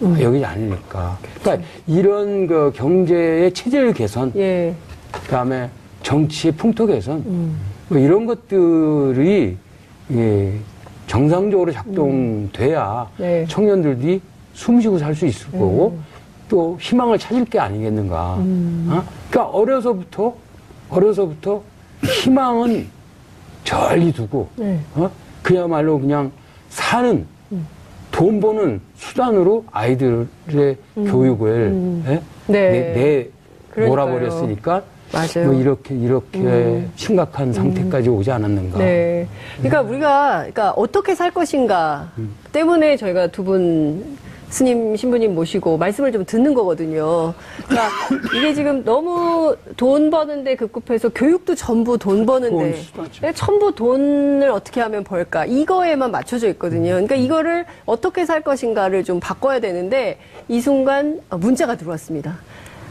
C: 여기지 않으니까. 그러니까 이런 그 경제의 체질 개선,
A: 예.
C: 그다음에 정치의 풍토 개선, 이런 것들이 정상적으로 작동돼야
A: 네.
C: 청년들이 숨쉬고 살 수 있을 거고 또 희망을 찾을 게 아니겠는가. 그러니까 어려서부터 희망은 저리 두고
A: 네.
C: 그야말로 그냥 사는 돈 버는 수단으로 아이들의 교육을
A: 네.
C: 몰아버렸으니까
A: 맞아요.
C: 이렇게 심각한 상태까지 오지 않았는가.
A: 네. 그러니까 우리가 어떻게 살 것인가 때문에 저희가 두 분 스님, 신부님 모시고 말씀을 좀 듣는 거거든요. 그러니까 이게 지금 너무 돈 버는데 급급해서 교육도 전부 돈 버는데 전부 돈을 어떻게 하면 벌까 이거에만 맞춰져 있거든요. 그러니까 이거를 어떻게 살 것인가를 좀 바꿔야 되는데 이 순간 문자가 들어왔습니다.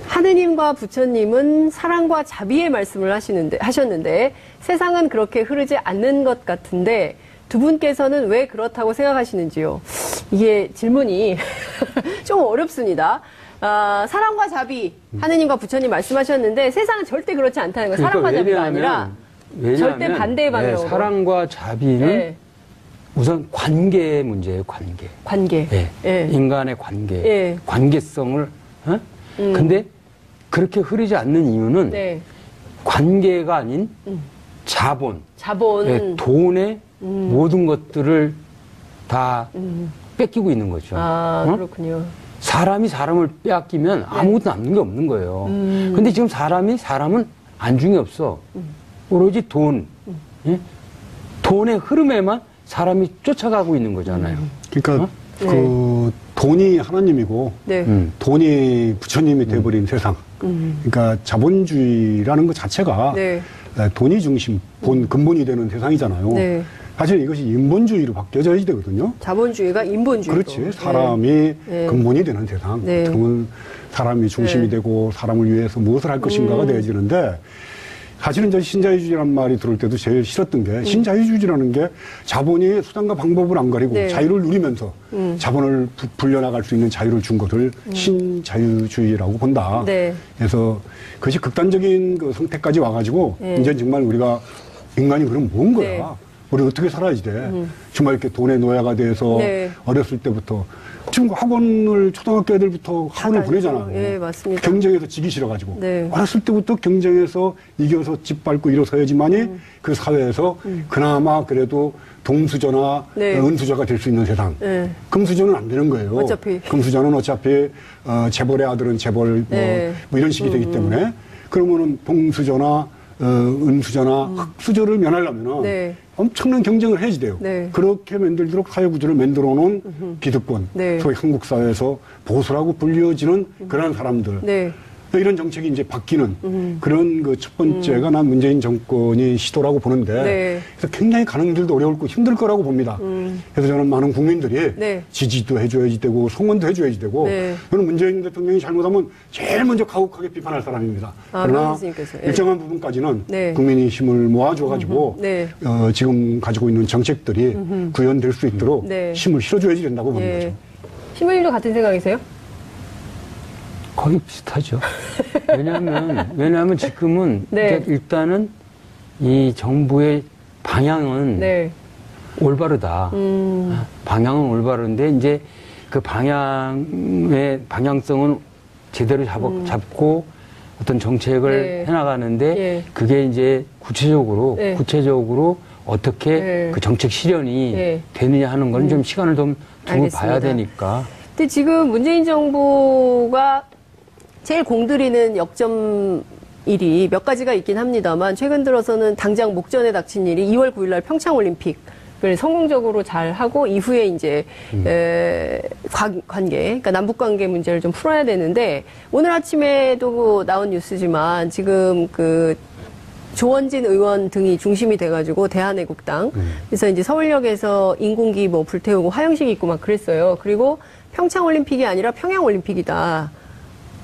A: 하느님과 부처님은 사랑과 자비의 말씀을 하셨는데 세상은 그렇게 흐르지 않는 것 같은데 두 분께서는 왜 그렇다고 생각하시는지요? 이게 질문이 좀 어렵습니다. 사랑과 자비, 하느님과 부처님 말씀하셨는데 세상은 절대 그렇지 않다는 거예요. 사랑과 자비가 아니라 절대 반대의 방향으로.
C: 사랑과 자비는
A: 네.
C: 우선 관계의 문제예요, 관계. 네.
A: 예.
C: 인간의 관계.
A: 예.
C: 관계성을. 근데 그렇게 흐르지 않는 이유는
A: 네.
C: 관계가 아닌 자본, 예, 돈의 모든 것들을 다 뺏기고 있는 거죠.
A: 아,
C: 어?
A: 그렇군요.
C: 사람이 사람을 빼앗기면 아무것도 남는 게 없는 거예요. 근데 지금 사람은 안중에 없어. 오로지 돈, 예? 돈의 흐름에만 사람이 쫓아가고 있는 거잖아요.
B: 그러니까 그 돈이 하나님이고
A: 네.
B: 돈이 부처님이 돼버린 세상. 그러니까 자본주의라는 것 자체가
A: 네.
B: 돈이 중심, 근본이 되는 세상이잖아요.
A: 네.
B: 사실 이것이 인본주의로 바뀌어져야 되거든요.
A: 자본주의가 인본주의로.
B: 그렇지. 사람이
A: 네.
B: 근본이 되는 세상.
A: 네.
B: 그러면 사람이 중심이
A: 네.
B: 되고 사람을 위해서 무엇을 할 것인가가 되어지는데 사실은 저 신자유주의라는 말이 들을 때도 제일 싫었던 게 신자유주의라는 게 자본이 수단과 방법을 안 가리고
A: 네.
B: 자유를 누리면서 자본을 불려나갈 수 있는 자유를 준 것을 신자유주의라고 본다.
A: 네.
B: 그래서 그것이 극단적인 그 선택까지 와가지고
A: 네.
B: 이제 정말 우리가 인간이 그럼 뭔 거야?
A: 네.
B: 우리 어떻게 살아야지 돼? 정말 이렇게 돈의 노예가 돼서
A: 네.
B: 어렸을 때부터 지금 학원을 초등학교 애들부터 학원을
A: 다니죠.
B: 보내잖아요.
A: 예, 맞습니다.
B: 경쟁에서 지기 싫어가지고
A: 네.
B: 어렸을 때부터 경쟁에서 이겨서 짓밟고 일어서야지만이 그 사회에서 그나마 그래도 동수저나
A: 네.
B: 은수저가 될 수 있는 세상.
A: 네.
B: 금수저는 안 되는 거예요.
A: 어차피.
B: 금수저는 어차피 재벌의 아들은 재벌
A: 네.
B: 뭐 이런 식이 되기 때문에 그러면은 동수저나 은수저나 흑수저를 면하려면은
A: 네.
B: 엄청난 경쟁을 해야지 돼요.
A: 네.
B: 그렇게 만들도록 사회구조를 만들어 놓은 기득권,
A: 네.
B: 소위 한국 사회에서 보수라고 불리워지는 그런 사람들.
A: 네.
B: 이런 정책이 이제 바뀌는 그런 그 첫 번째가 난 문재인 정권이 시도라고 보는데
A: 네.
B: 그래서 굉장히 가는 길도 어려울고 힘들 거라고 봅니다. 그래서 저는 많은 국민들이
A: 네.
B: 지지도 해줘야지 되고 송원도 해줘야지 되고
A: 네.
B: 저는 문재인 대통령이 잘못하면 제일 먼저 가혹하게 비판할 사람입니다.
A: 아,
B: 그러나
A: 교수님께서. 예.
B: 일정한 부분까지는
A: 네.
B: 국민이 힘을 모아줘가지고
A: 네.
B: 지금 가지고 있는 정책들이 구현될 수 있도록
A: 네.
B: 힘을 실어줘야지 된다고 보는
A: 예.
B: 거죠.
A: 신부님도 같은 생각이세요?
C: 거의 비슷하죠. 왜냐하면 지금은
A: 네.
C: 일단은 이 정부의 방향은
A: 네.
C: 올바르다. 방향은 올바른데 이제 그 방향의 방향성은 제대로 잡고 어떤 정책을
A: 네.
C: 해나가는데
A: 예.
C: 그게 이제
A: 네.
C: 구체적으로 어떻게
A: 네.
C: 그 정책 실현이
A: 네.
C: 되느냐 하는 건 좀 시간을 좀 두고
A: 알겠습니다.
C: 봐야 되니까.
A: 근데 지금 문재인 정부가 제일 공들이는 역점일이 몇 가지가 있긴 합니다만 최근 들어서는 당장 목전에 닥친 일이 2월 9일 날 평창올림픽을 성공적으로 잘 하고 이후에 이제 관계, 그러니까 남북 관계 문제를 좀 풀어야 되는데 오늘 아침에도 나온 뉴스지만 지금 그 조원진 의원 등이 중심이 돼가지고 대한애국당 그래서 이제 서울역에서 인공기 뭐 불태우고 화형식 있고 막 그랬어요. 그리고 평창올림픽이 아니라 평양올림픽이다.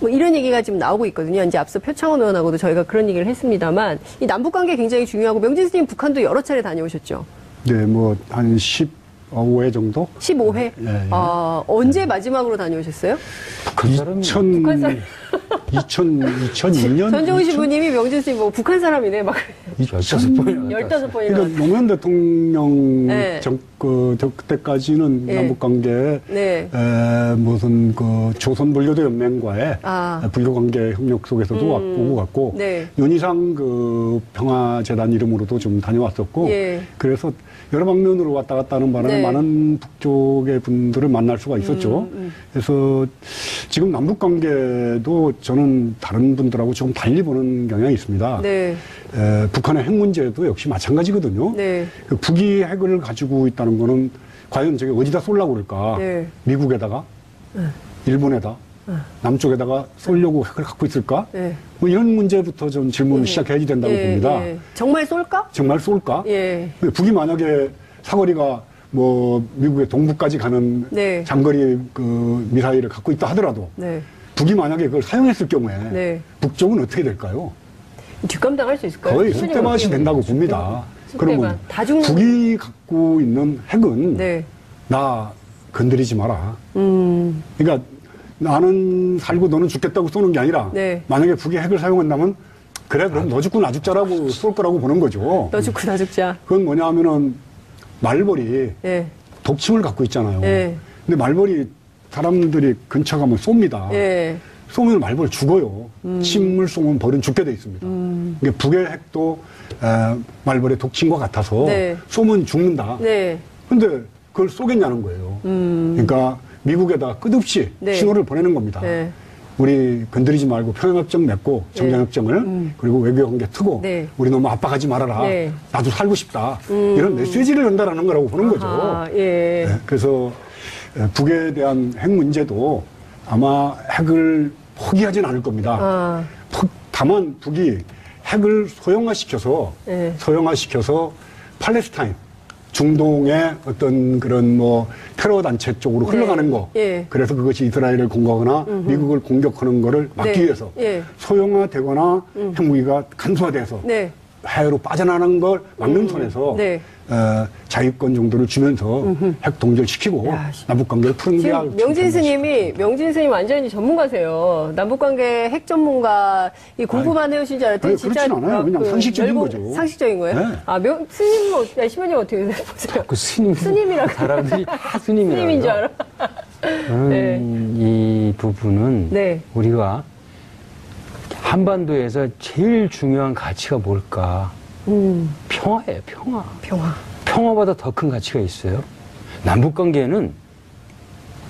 A: 뭐 이런 얘기가 지금 나오고 있거든요. 이제 앞서 표창원 의원하고도 저희가 그런 얘기를 했습니다만 이 남북 관계 굉장히 중요하고 명진 스님 북한도 여러 차례 다녀오셨죠.
B: 네, 뭐 한 15회 정도?
A: 15회.
B: 예, 예.
A: 아, 언제 마지막으로 다녀오셨어요?
C: 북한 사람이
B: 2002년?
A: 전종훈 신부님이 명진 스님 뭐 북한 사람이네 막
C: 15번이나
A: 15번이나.
B: 그러니까 노무현 대통령
A: 네.
B: 그때까지는
A: 네.
B: 남북관계에
A: 네.
B: 무슨 그 조선불교도 연맹과의
A: 아.
B: 불교관계 협력 속에서도 오고 갔고
A: 네.
B: 윤희상 그 평화재단 이름으로도 좀 다녀왔었고
A: 예.
B: 그래서 여러 방면으로 왔다 갔다 하는 바람에
A: 네.
B: 많은 북쪽의 분들을 만날 수가 있었죠. 그래서 지금 남북관계도 저는 다른 분들하고 조금 달리 보는 경향이 있습니다.
A: 네.
B: 북한의 핵 문제도 역시 마찬가지거든요.
A: 네.
B: 그 북이 핵을 가지고 있다는 거는 과연 저게 어디다 쏠라고 그럴까?
A: 네.
B: 미국에다가, 일본에다, 남쪽에다가 쏠려고 핵을 갖고 있을까?
A: 네.
B: 뭐 이런 문제부터 좀 질문을 시작해야지 된다고 봅니다.
A: 예. 정말 쏠까?
B: 정말 쏠까?
A: 예.
B: 북이 만약에 사거리가 뭐 미국의 동부까지 가는
A: 네.
B: 장거리 그 미사일을 갖고 있다 하더라도
A: 네.
B: 북이 만약에 그걸 사용했을 경우에
A: 네.
B: 북쪽은 어떻게 될까요?
A: 뒷감당할 수 있을까요?
B: 거의 쑥대밭이 된다고 봅니다. 그러면
A: 다 죽는.
B: 북이 갖고 있는 핵은
A: 네.
B: 나 건드리지 마라. 그러니까 나는 살고 너는 죽겠다고 쏘는 게 아니라
A: 네.
B: 만약에 북이 핵을 사용한다면 그래 그럼 너 죽고 나 죽자라고 쏠 거라고 보는 거죠.
A: 너 죽고 나 죽자.
B: 그건 뭐냐 하면은 말벌이
A: 예.
B: 독침을 갖고 있잖아요.
A: 예.
B: 근데 말벌이 사람들이 근처 가면 쏩니다.
A: 예.
B: 쏘면 말벌 죽어요. 침을 쏘면 벌은 죽게 돼 있습니다. 그러니까 북의 핵도 말벌의 독침과 같아서
A: 네.
B: 쏘면 죽는다.
A: 네.
B: 근데 그걸 쏘겠냐는 거예요. 그러니까 미국에다 끝없이
A: 네.
B: 신호를 보내는 겁니다.
A: 네.
B: 우리 건드리지 말고 평양협정 맺고 정전협정을 그리고 외교관계 트고
A: 네.
B: 우리 너무 압박하지 말아라.
A: 네.
B: 나도 살고 싶다. 이런 메시지를 전달하는 거라고 보는 거죠.
A: 아, 예.
B: 네, 그래서 북에 대한 핵 문제도 아마 핵을 포기하진 않을 겁니다.
A: 아.
B: 다만 북이 핵을 소형화시켜서
A: 네.
B: 팔레스타인 중동의 어떤 그런 뭐 테러 단체 쪽으로
A: 네.
B: 흘러가는 거.
A: 예.
B: 그래서 그것이 이스라엘을 공격하거나 미국을 공격하는 거를 막기
A: 네.
B: 위해서
A: 예.
B: 소형화되거나 핵무기가 간소화돼서
A: 네.
B: 해외로 빠져나가는 걸 막는 선에서
A: 네.
B: 자유권 정도를 주면서 핵 동결시키고
A: 야,
B: 남북 관계를 푸는 게
A: 지금 명진 스님 완전히 전문가세요. 남북관계 핵 전문가 이 공부만 해오신 줄 알았더니
B: 아니,
A: 진짜
B: 그렇진 않아요. 그냥 상식적인 거죠.
A: 상식적인 거예요?
B: 네.
A: 아, 스님, 시모님 어떻게 보세요?
C: 그 스님이라고 사람들이 다 스님이라고.
A: 스님인 줄 알아? 네.
C: 이 부분은
A: 네.
C: 우리가 한반도에서 제일 중요한 가치가 뭘까? 평화예요, 평화.
A: 평화.
C: 평화보다 더 큰 가치가 있어요. 남북 관계는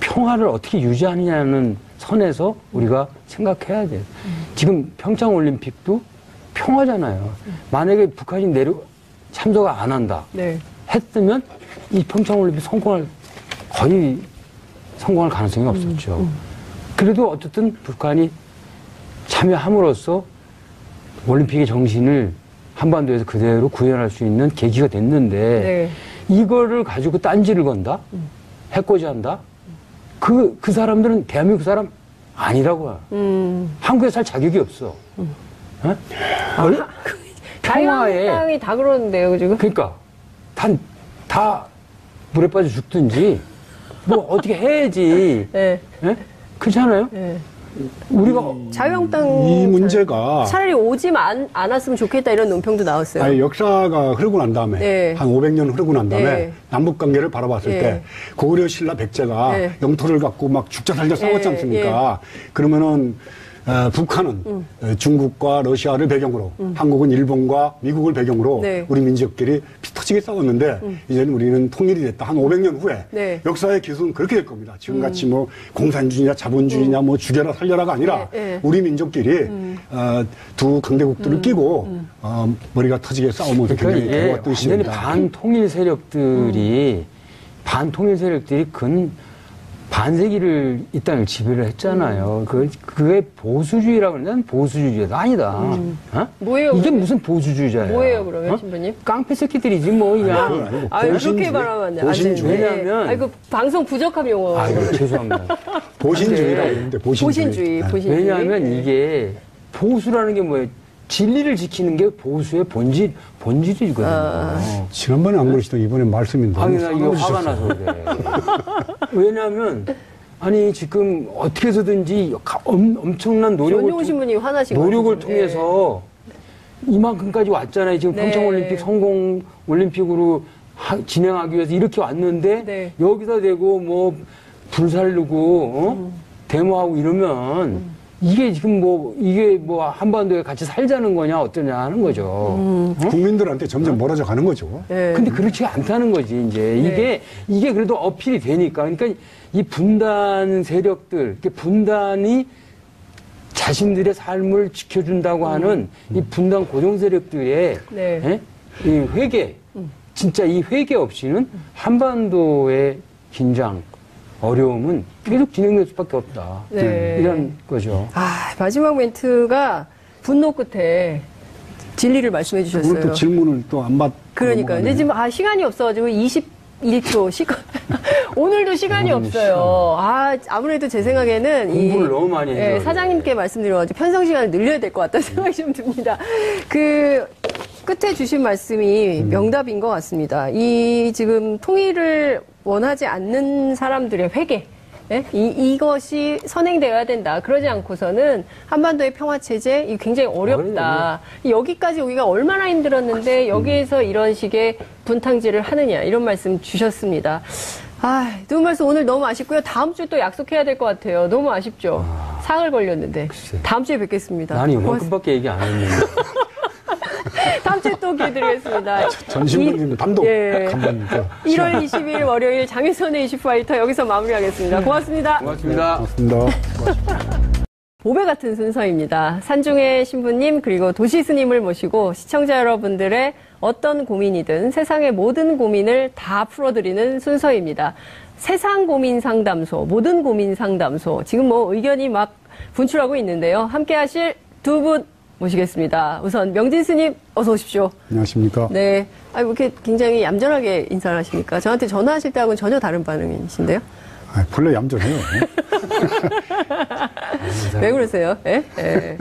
C: 평화를 어떻게 유지하느냐는 선에서 우리가 생각해야 돼요. 지금 평창 올림픽도 평화잖아요. 만약에 북한이 참석 안 한다.
A: 네.
C: 했으면 이 평창 올림픽 거의 성공할 가능성이 없었죠. 그래도 어쨌든 북한이 참여함으로써 올림픽의 정신을 한반도에서 그대로 구현할 수 있는 계기가 됐는데
A: 네.
C: 이거를 가지고 딴지를 건다? 해코지한다? 그 사람들은 대한민국 사람 아니라고 해요. 한국에 살 자격이 없어. 어? 평화에
A: 자유한국당이 다 그러는데요, 지금.
C: 그러니까 다 물에 빠져 죽든지 뭐 어떻게 해야지.
A: 네.
C: 예? 그렇잖아요?
A: 네.
C: 우리가
A: 자유한국당
B: 이 문제가
A: 차라리 오지 않았으면 좋겠다 이런 논평도 나왔어요.
B: 아니, 역사가 흐르고 난 다음에
A: 네.
B: 한 500년 흐르고 난 다음에
A: 네.
B: 남북 관계를 바라봤을
A: 네.
B: 때 고구려 신라 백제가
A: 네.
B: 영토를 갖고 막 죽자 살자
A: 네.
B: 싸웠지 않습니까? 그러면은 북한은 중국과 러시아를 배경으로 한국은 일본과 미국을 배경으로
A: 네.
B: 우리 민족끼리 피 터지게 싸웠는데 이제는 우리는 통일이 됐다. 한 500년 후에
A: 네.
B: 역사의 기술은 그렇게 될 겁니다. 지금같이 뭐 공산주의냐 자본주의냐 뭐 죽여라 살려라가 아니라
A: 네, 네.
B: 우리 민족끼리 두 강대국들을 끼고 머리가 터지게 싸우면서
C: 그러니까
B: 굉장히
C: 이게
B: 대화가
C: 완전히
B: 뜻입니다.
C: 반통일 세력들이 반세기를 이 땅을 지배를 했잖아요. 그게 보수주의라고 그러면 보수주의가 아니다. 어?
A: 뭐예요,
C: 이게
A: 그러면?
C: 무슨 보수주의자예요?
A: 뭐예요, 그러면, 신부님?
C: 깡패 새끼들이지 뭐
B: 그건
C: 그냥.
B: 아니고
A: 아유,
B: 보신주의.
A: 그렇게 말하면 안 돼.
B: 보신주의.
C: 왜냐하면-
A: 아이고, 방송 부적합 용어.
C: 아이고 죄송합니다.
B: 보신주의라고 그러는데 보신주의.
A: 보신주의.
C: 왜냐하면
A: 네.
C: 이게 보수라는 게 뭐예요? 진리를 지키는 게 보수의 본질이거든요.
B: 지난번에 안 그러시던 이번에 말씀이 너무
C: 아니, 나 이거 화가
B: 싸가지셨어요.
C: 나서 그래. 왜냐하면, 지금 어떻게 해서든지 엄청난
A: 전용훈 신부님 화나신 거
C: 노력을
A: 같아요.
C: 통해서 이만큼까지 왔잖아요. 지금
A: 네.
C: 평창올림픽 성공 올림픽으로 진행하기 위해서 이렇게 왔는데,
A: 네.
C: 여기다 대고 뭐, 불살르고, 데모하고 이러면, 이게 한반도에 같이 살자는 거냐, 어떠냐 하는 거죠. 어?
B: 국민들한테 점점 멀어져 가는 거죠.
A: 네.
C: 근데 그렇지 않다는 거지, 이제. 이게 그래도 어필이 되니까. 그러니까 이 분단 세력들, 이렇게 분단이 자신들의 삶을 지켜준다고 하는 이 분단 고정 세력들의
A: 네.
C: 예? 이 회개, 진짜 이 회개 없이는 한반도의 긴장, 어려움은 계속 진행될 수밖에 없다.
A: 네.
C: 이런 거죠.
A: 아, 마지막 멘트가 분노 끝에 진리를 말씀해
B: 오늘 또
A: 주셨어요.
B: 질문을 또 안 받.
A: 그러니까. 근데 지금 시간이 없어가지고 21초 오늘도 시간이 없어요. 아무래도 제 생각에는
C: 공부를 너무 많이 해서
A: 사장님께 말씀드려가지고 편성 시간을 늘려야 될 것 같다는 생각이 좀 듭니다. 끝에 주신 말씀이 명답인 것 같습니다. 이 지금 통일을 원하지 않는 사람들의 회개. 예? 이것이 선행되어야 된다. 그러지 않고서는 한반도의 평화체제, 이 굉장히 어렵다. 여기까지 오기가 얼마나 힘들었는데 여기에서 이런 식의 분탕질을 하느냐. 이런 말씀 주셨습니다. 두 분 말씀 오늘 너무 아쉽고요. 다음 주 또 약속해야 될 것 같아요. 너무 아쉽죠. 상을 걸렸는데
C: 글쎄.
A: 다음 주에 뵙겠습니다.
C: 난 이만큼밖에 얘기 안 했는데.
A: 다음 주에 또 기회 드리겠습니다.
B: 전 신부님 단독
A: 예.
B: 한번
A: 1월 20일 월요일 장혜선의 이슈파이터 여기서 마무리하겠습니다. 고맙습니다.
C: 고맙습니다.
B: 고맙습니다.
A: 보배 같은 순서입니다. 산중의 신부님 그리고 도시 스님을 모시고 시청자 여러분들의 어떤 고민이든 세상의 모든 고민을 다 풀어드리는 순서입니다. 세상 고민 상담소, 모든 고민 상담소. 지금 뭐 의견이 막 분출하고 있는데요. 함께 하실 두 분 모시겠습니다. 우선 명진 스님 어서 오십시오.
B: 안녕하십니까.
A: 네. 아, 이렇게 굉장히 얌전하게 인사를 하시니까 저한테 전화하실 때하고는 전혀 다른 반응이신데요.
B: 아, 본래 얌전해요.
A: 왜 그러세요? 예? 예.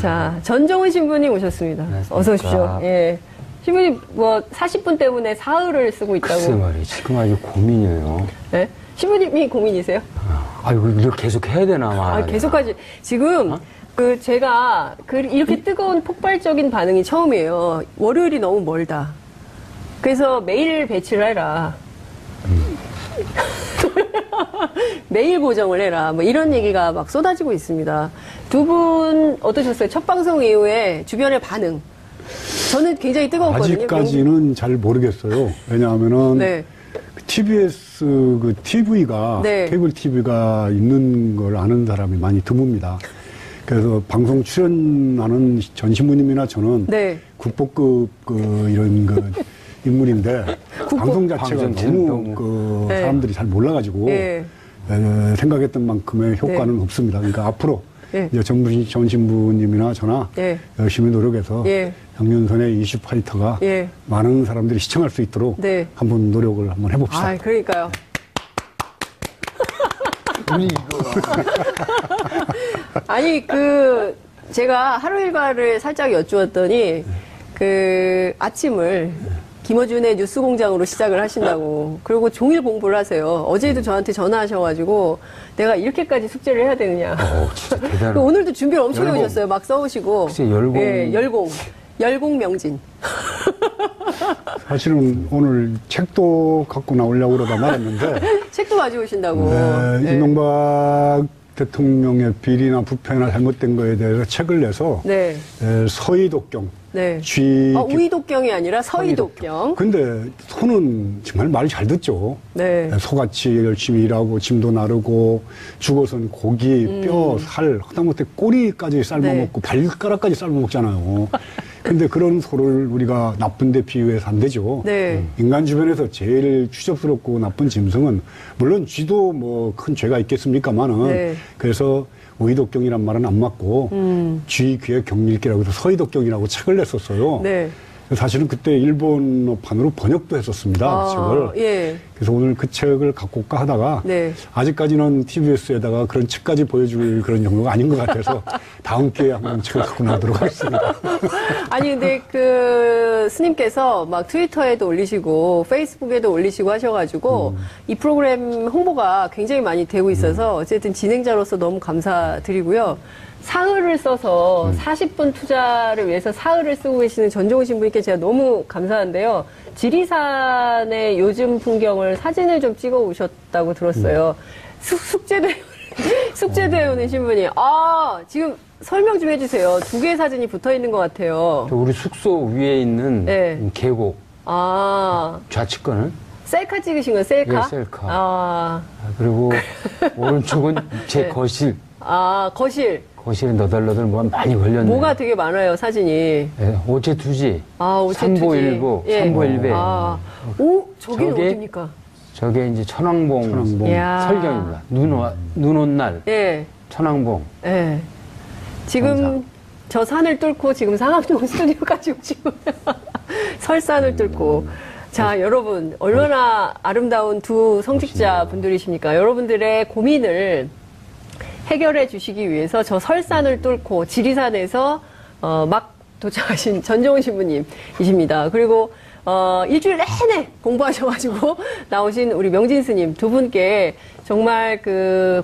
A: 자, 전종훈 신부님 오셨습니다.
C: 안녕하십니까.
A: 어서 오십시오. 예. 신부님, 뭐, 40분 때문에 사흘을 쓰고 있다고.
C: 글쎄 말이에요. 지금 아주 고민이에요.
A: 예? 신부님이 고민이세요?
C: 아이고, 이거 계속 해야 되나 말이야.
A: 아, 계속까지. 지금, 제가, 이렇게 뜨거운 폭발적인 반응이 처음이에요. 월요일이 너무 멀다. 그래서 매일 배치를 해라. 매일 고정을 해라. 뭐 이런 얘기가 막 쏟아지고 있습니다. 두 분 어떠셨어요? 첫 방송 이후에 주변의 반응. 저는 굉장히 뜨거웠거든요.
B: 아직까지는 잘 모르겠어요. 왜냐하면은
A: 네.
B: TBS 그 TV가
A: 네.
B: 케이블 TV가 있는 걸 아는 사람이 많이 드뭅니다. 그래서 방송 출연하는 전 신부님이나 저는
A: 네.
B: 국보급 이런 인물인데 방송 자체가
C: 방송
B: 너무
A: 네.
B: 사람들이 잘 몰라가지고
A: 네.
B: 생각했던 만큼의 효과는 없습니다. 그러니까 앞으로
A: 네.
B: 이제 전 신부님이나 저나
A: 네.
B: 열심히 노력해서
A: 예.
B: 장윤선의 이슈파이터가
A: 예.
B: 많은 사람들이 시청할 수 있도록
A: 네.
B: 한번 노력을 한번 해봅시다.
A: 아, 그러니까요. 아니, 제가 하루 일과를 살짝 여쭈었더니, 아침을 김어준의 뉴스 공장으로 시작을 하신다고. 그리고 종일 공부를 하세요. 어제도 저한테 전화하셔가지고, 내가 이렇게까지 숙제를 해야 되느냐.
C: 진짜 대단하다.
A: 오늘도 준비를 엄청
C: 열공.
A: 해오셨어요. 막 써오시고.
C: 글쎄, 열공.
A: 예, 열공. 열공 명진.
B: 사실은 오늘 책도 갖고 나오려고 그러다 말았는데
A: 책도 가져오신다고.
B: 네,
A: 네.
B: 이명박 대통령의 비리나 부패나 잘못된 거에 대해서 책을 내서
A: 네.
B: 서희독경
A: 네. 우이독경이 아니라 서희독경.
B: 근데 소는 정말 말이 잘 듣죠.
A: 네.
B: 소같이 열심히 일하고 짐도 나르고 죽어선 고기, 뼈, 살, 하다못해 꼬리까지 삶아먹고 발가락까지 삶아먹잖아요. 근데 그런 소를 우리가 나쁜 데 비유해서 안 되죠.
A: 네.
B: 인간 주변에서 제일 추접스럽고 나쁜 짐승은 물론 쥐도 뭐 큰 죄가 있겠습니까마는
A: 네.
B: 그래서 우이독경이란 말은 안 맞고 쥐 귀의 경밀기라고 해서 서희독경이라고 책을 냈었어요.
A: 네.
B: 사실은 그때 일본어판으로 번역도 했었습니다. 책을.
A: 예.
B: 그래서 오늘 그 책을 갖고 올까 하다가
A: 네.
B: 아직까지는 TBS에다가 그런 책까지 보여줄 그런 정도가 아닌 것 같아서 다음 기회에 한번 책을 갖고 나오도록 하겠습니다.
A: 아니 근데 스님께서 막 트위터에도 올리시고 페이스북에도 올리시고 하셔가지고 이 프로그램 홍보가 굉장히 많이 되고 있어서 어쨌든 진행자로서 너무 감사드리고요. 사흘을 써서 40분 투자를 위해서 사흘을 쓰고 계시는 전종훈 신부님께 제가 너무 감사한데요. 지리산의 요즘 풍경을 사진을 좀 찍어 오셨다고 들었어요. 숙제도 해오는 신부님. 지금 설명 좀 해주세요. 두 개의 사진이 붙어 있는 것 같아요.
C: 우리 숙소 위에 있는
A: 네.
C: 계곡. 좌측 거는?
A: 셀카 찍으신 거예요? 셀카?
C: 예, 셀카. 그리고 오른쪽은 제
A: 네.
C: 거실.
A: 거실.
C: 거실에 너덜너덜 뭐가 많이 걸렸네.
A: 뭐가 되게 많아요, 사진이.
C: 네, 오체투지.
A: 오체투지.
C: 삼보일보.
A: 예.
C: 삼보일배.
A: 저기는
C: 저게
A: 어딥니까?
C: 저게 이제 천왕봉
A: 이야.
C: 설경입니다. 눈 온 날.
A: 예.
C: 천왕봉.
A: 예. 지금
C: 정상.
A: 저 산을 뚫고 지금 상암동 스튜디오까지 오시고 설산을 뚫고 자 여러분 얼마나 아름다운 두 성직자 분들이십니까? 여러분들의 고민을 해결해 주시기 위해서 저 설산을 뚫고 지리산에서 막 도착하신 전종훈 신부님이십니다. 그리고 일주일 내내 공부하셔가지고 나오신 우리 명진 스님 두 분께 정말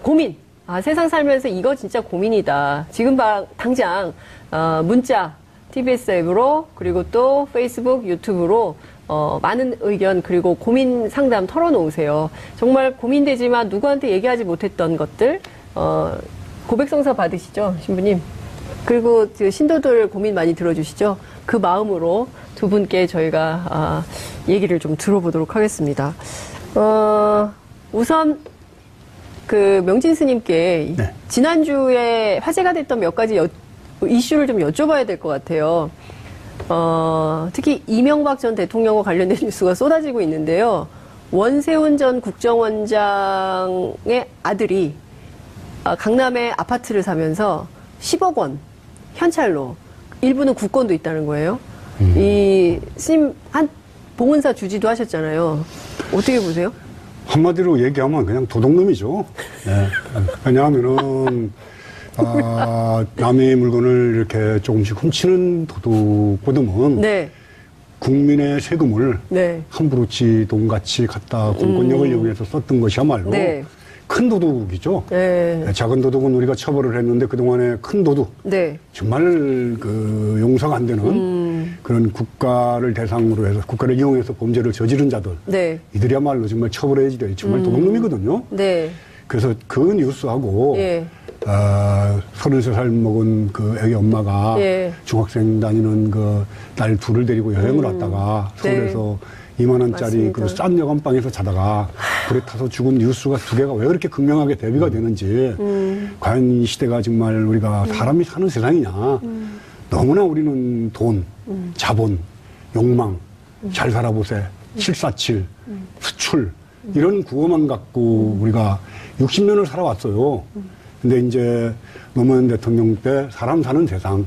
A: 고민 세상 살면서 이거 진짜 고민이다. 지금 당장 문자 TBS 앱으로 그리고 또 페이스북, 유튜브로 많은 의견 그리고 고민 상담 털어놓으세요. 정말 고민되지만 누구한테 얘기하지 못했던 것들 고백성사 받으시죠, 신부님? 그리고 그 신도들 고민 많이 들어주시죠? 그 마음으로 두 분께 저희가 얘기를 좀 들어보도록 하겠습니다. 우선 그 명진 스님께
B: 네.
A: 지난주에 화제가 됐던 몇 가지 이슈를 좀 여쭤봐야 될 것 같아요. 특히 이명박 전 대통령과 관련된 뉴스가 쏟아지고 있는데요. 원세훈 전 국정원장의 아들이 강남에 아파트를 사면서 10억 원 현찰로, 일부는 국권도 있다는 거예요. 이 스님 봉은사 주지도 하셨잖아요. 어떻게 보세요?
B: 한마디로 얘기하면 그냥 도둑놈이죠. 네. 왜냐하면은 남의 물건을 이렇게 조금씩 훔치는 도둑보다는
A: 네.
B: 국민의 세금을
A: 네.
B: 함부로 지 돈같이 갖다 공권력을 이용해서 썼던 것이야말로
A: 네.
B: 큰 도둑이죠.
A: 네.
B: 작은 도둑은 우리가 처벌을 했는데 그동안에 큰 도둑,
A: 네.
B: 정말 그 용서가 안 되는 그런 국가를 대상으로 해서 국가를 이용해서 범죄를 저지른 자들,
A: 네.
B: 이들이야말로 정말 처벌해야지 돼. 정말 도둑놈이거든요.
A: 네.
B: 그래서 그 뉴스하고
A: 예.
B: 33살 먹은 그 애기 엄마가
A: 예.
B: 중학생 다니는 그 딸 둘을 데리고 여행을 왔다가 서울에서 2만 원짜리
A: 맞습니다.
B: 그 싼 여관방에서 자다가 불에 타서 죽은 뉴스가 두 개가 왜 그렇게 극명하게 대비가 되는지 과연 이 시대가 정말 우리가 사람이 사는 세상이냐. 너무나 우리는 돈, 자본, 욕망, 잘 살아보세, 747, 수출 이런 구호만 갖고 우리가 60년을 살아왔어요. 근데 이제 노무현 대통령 때 사람 사는 세상,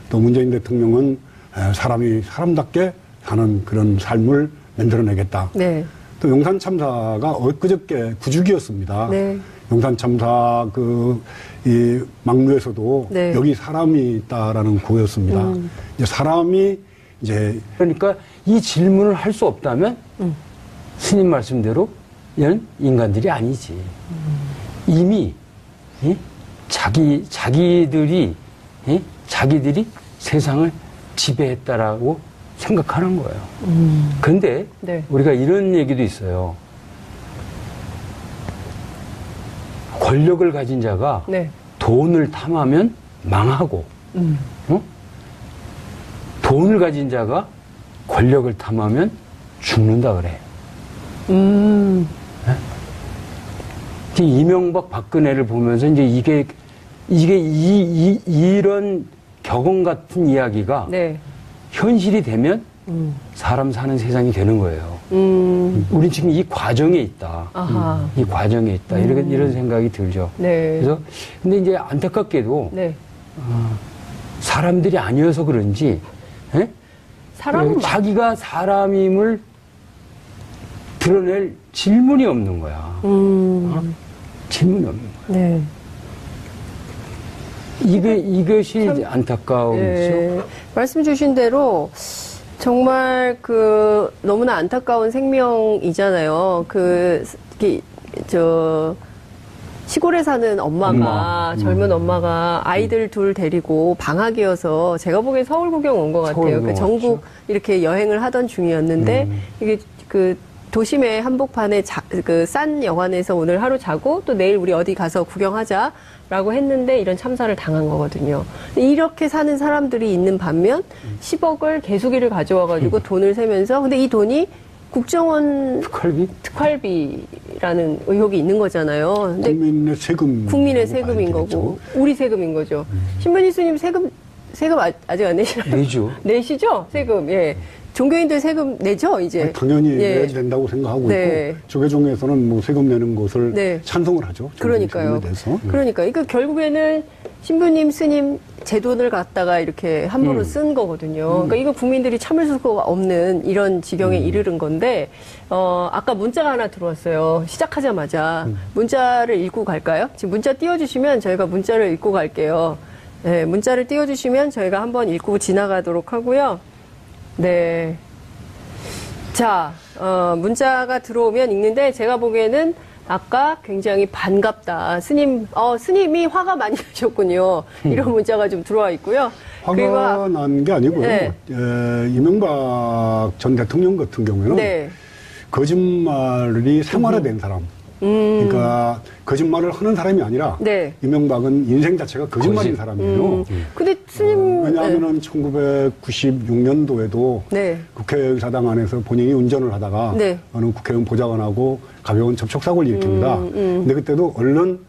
B: 또 문재인 대통령은 사람이 사람답게 사는 그런 삶을 만들어내겠다.
A: 네.
B: 또 용산 참사가 엊그저께 9주기였습니다.
A: 네.
B: 용산 참사 이 막루에서도
A: 네.
B: 여기 사람이 있다라는 구호였습니다. 이제 사람이 이제
C: 그러니까 이 질문을 할 수 없다면 스님 말씀대로 얘는 인간들이 아니지. 이미 자기들이 세상을 지배했다라고 생각하는 거예요. 그런데
A: 네.
C: 우리가 이런 얘기도 있어요. 권력을 가진 자가
A: 네.
C: 돈을 탐하면 망하고, 돈을 가진 자가 권력을 탐하면 죽는다 그래. 이명박 박근혜를 보면서 이제 이런 격언 같은 이야기가
A: 네.
C: 현실이 되면 사람 사는 세상이 되는 거예요. 우린 지금 이 과정에 있다.
A: 아하.
C: 이 과정에 있다. 이런 생각이 들죠.
A: 네.
C: 그래서 근데 이제 안타깝게도
A: 네.
C: 사람들이 아니어서 그런지
A: 사람은
C: 자기가 사람임을 드러낼 질문이 없는 거야. 질문이 없는 거야.
A: 네.
C: 이것이 이제 안타까움이죠.
A: 네. 말씀 주신 대로 정말 너무나 안타까운 생명이잖아요. 시골에 사는 엄마가, 젊은 엄마가 아이들 둘 데리고 방학이어서 제가 보기엔 서울 구경 온 것 같아요.
C: 구경
A: 전국
C: 왔죠.
A: 이렇게 여행을 하던 중이었는데 이게 도심의 한복판에 싼 여관에서 오늘 하루 자고 또 내일 우리 어디 가서 구경하자라고 했는데 이런 참사를 당한 거거든요. 이렇게 사는 사람들이 있는 반면 10억을 개수기를 가져와가지고 돈을 세면서 근데 이 돈이 국정원 특활비라는 의혹이 있는 거잖아요. 근데
B: 국민의 세금.
A: 국민의 세금인 거고 우리 세금인 거죠. 신부님 스님 세금 아직 안 내시나요?
C: 내죠.
A: 내시죠? 세금. 예. 종교인들 세금 내죠, 이제?
B: 당연히
A: 예.
B: 내야 된다고 생각하고
A: 네.
B: 있고 조계종에서는 뭐 세금 내는 것을
A: 네.
B: 찬성을 하죠.
A: 그러니까요.
B: 대해서.
A: 그러니까 결국에는 신부님, 스님 제 돈을 갖다가 이렇게 함부로 쓴 거거든요. 그러니까 이거 국민들이 참을 수가 없는 이런 지경에 이르는 건데, 아까 문자가 하나 들어왔어요. 시작하자마자. 문자를 읽고 갈까요? 지금 문자 띄워주시면 저희가 문자를 읽고 갈게요. 네, 문자를 띄워주시면 저희가 한번 읽고 지나가도록 하고요. 네. 자, 문자가 들어오면 읽는데 제가 보기에는 아까 굉장히 반갑다. 스님이 화가 많이 나셨군요. 이런 문자가 좀 들어와 있고요.
B: 화가 난 게 아니고요.
A: 네.
B: 이명박 전 대통령 같은 경우에는
A: 네.
B: 거짓말이 생활화된 사람. 그러니까 거짓말을 하는 사람이 아니라
A: 네.
B: 이명박은 인생 자체가 거짓말인 사람이에요.
A: 근데 스님
B: 왜냐하면은 1996년도에도
A: 네.
B: 국회의사당 안에서 본인이 운전을 하다가
A: 네.
B: 어느 국회의원 보좌관하고 가벼운 접촉사고를 일으킵니다. 근데 그때도 얼른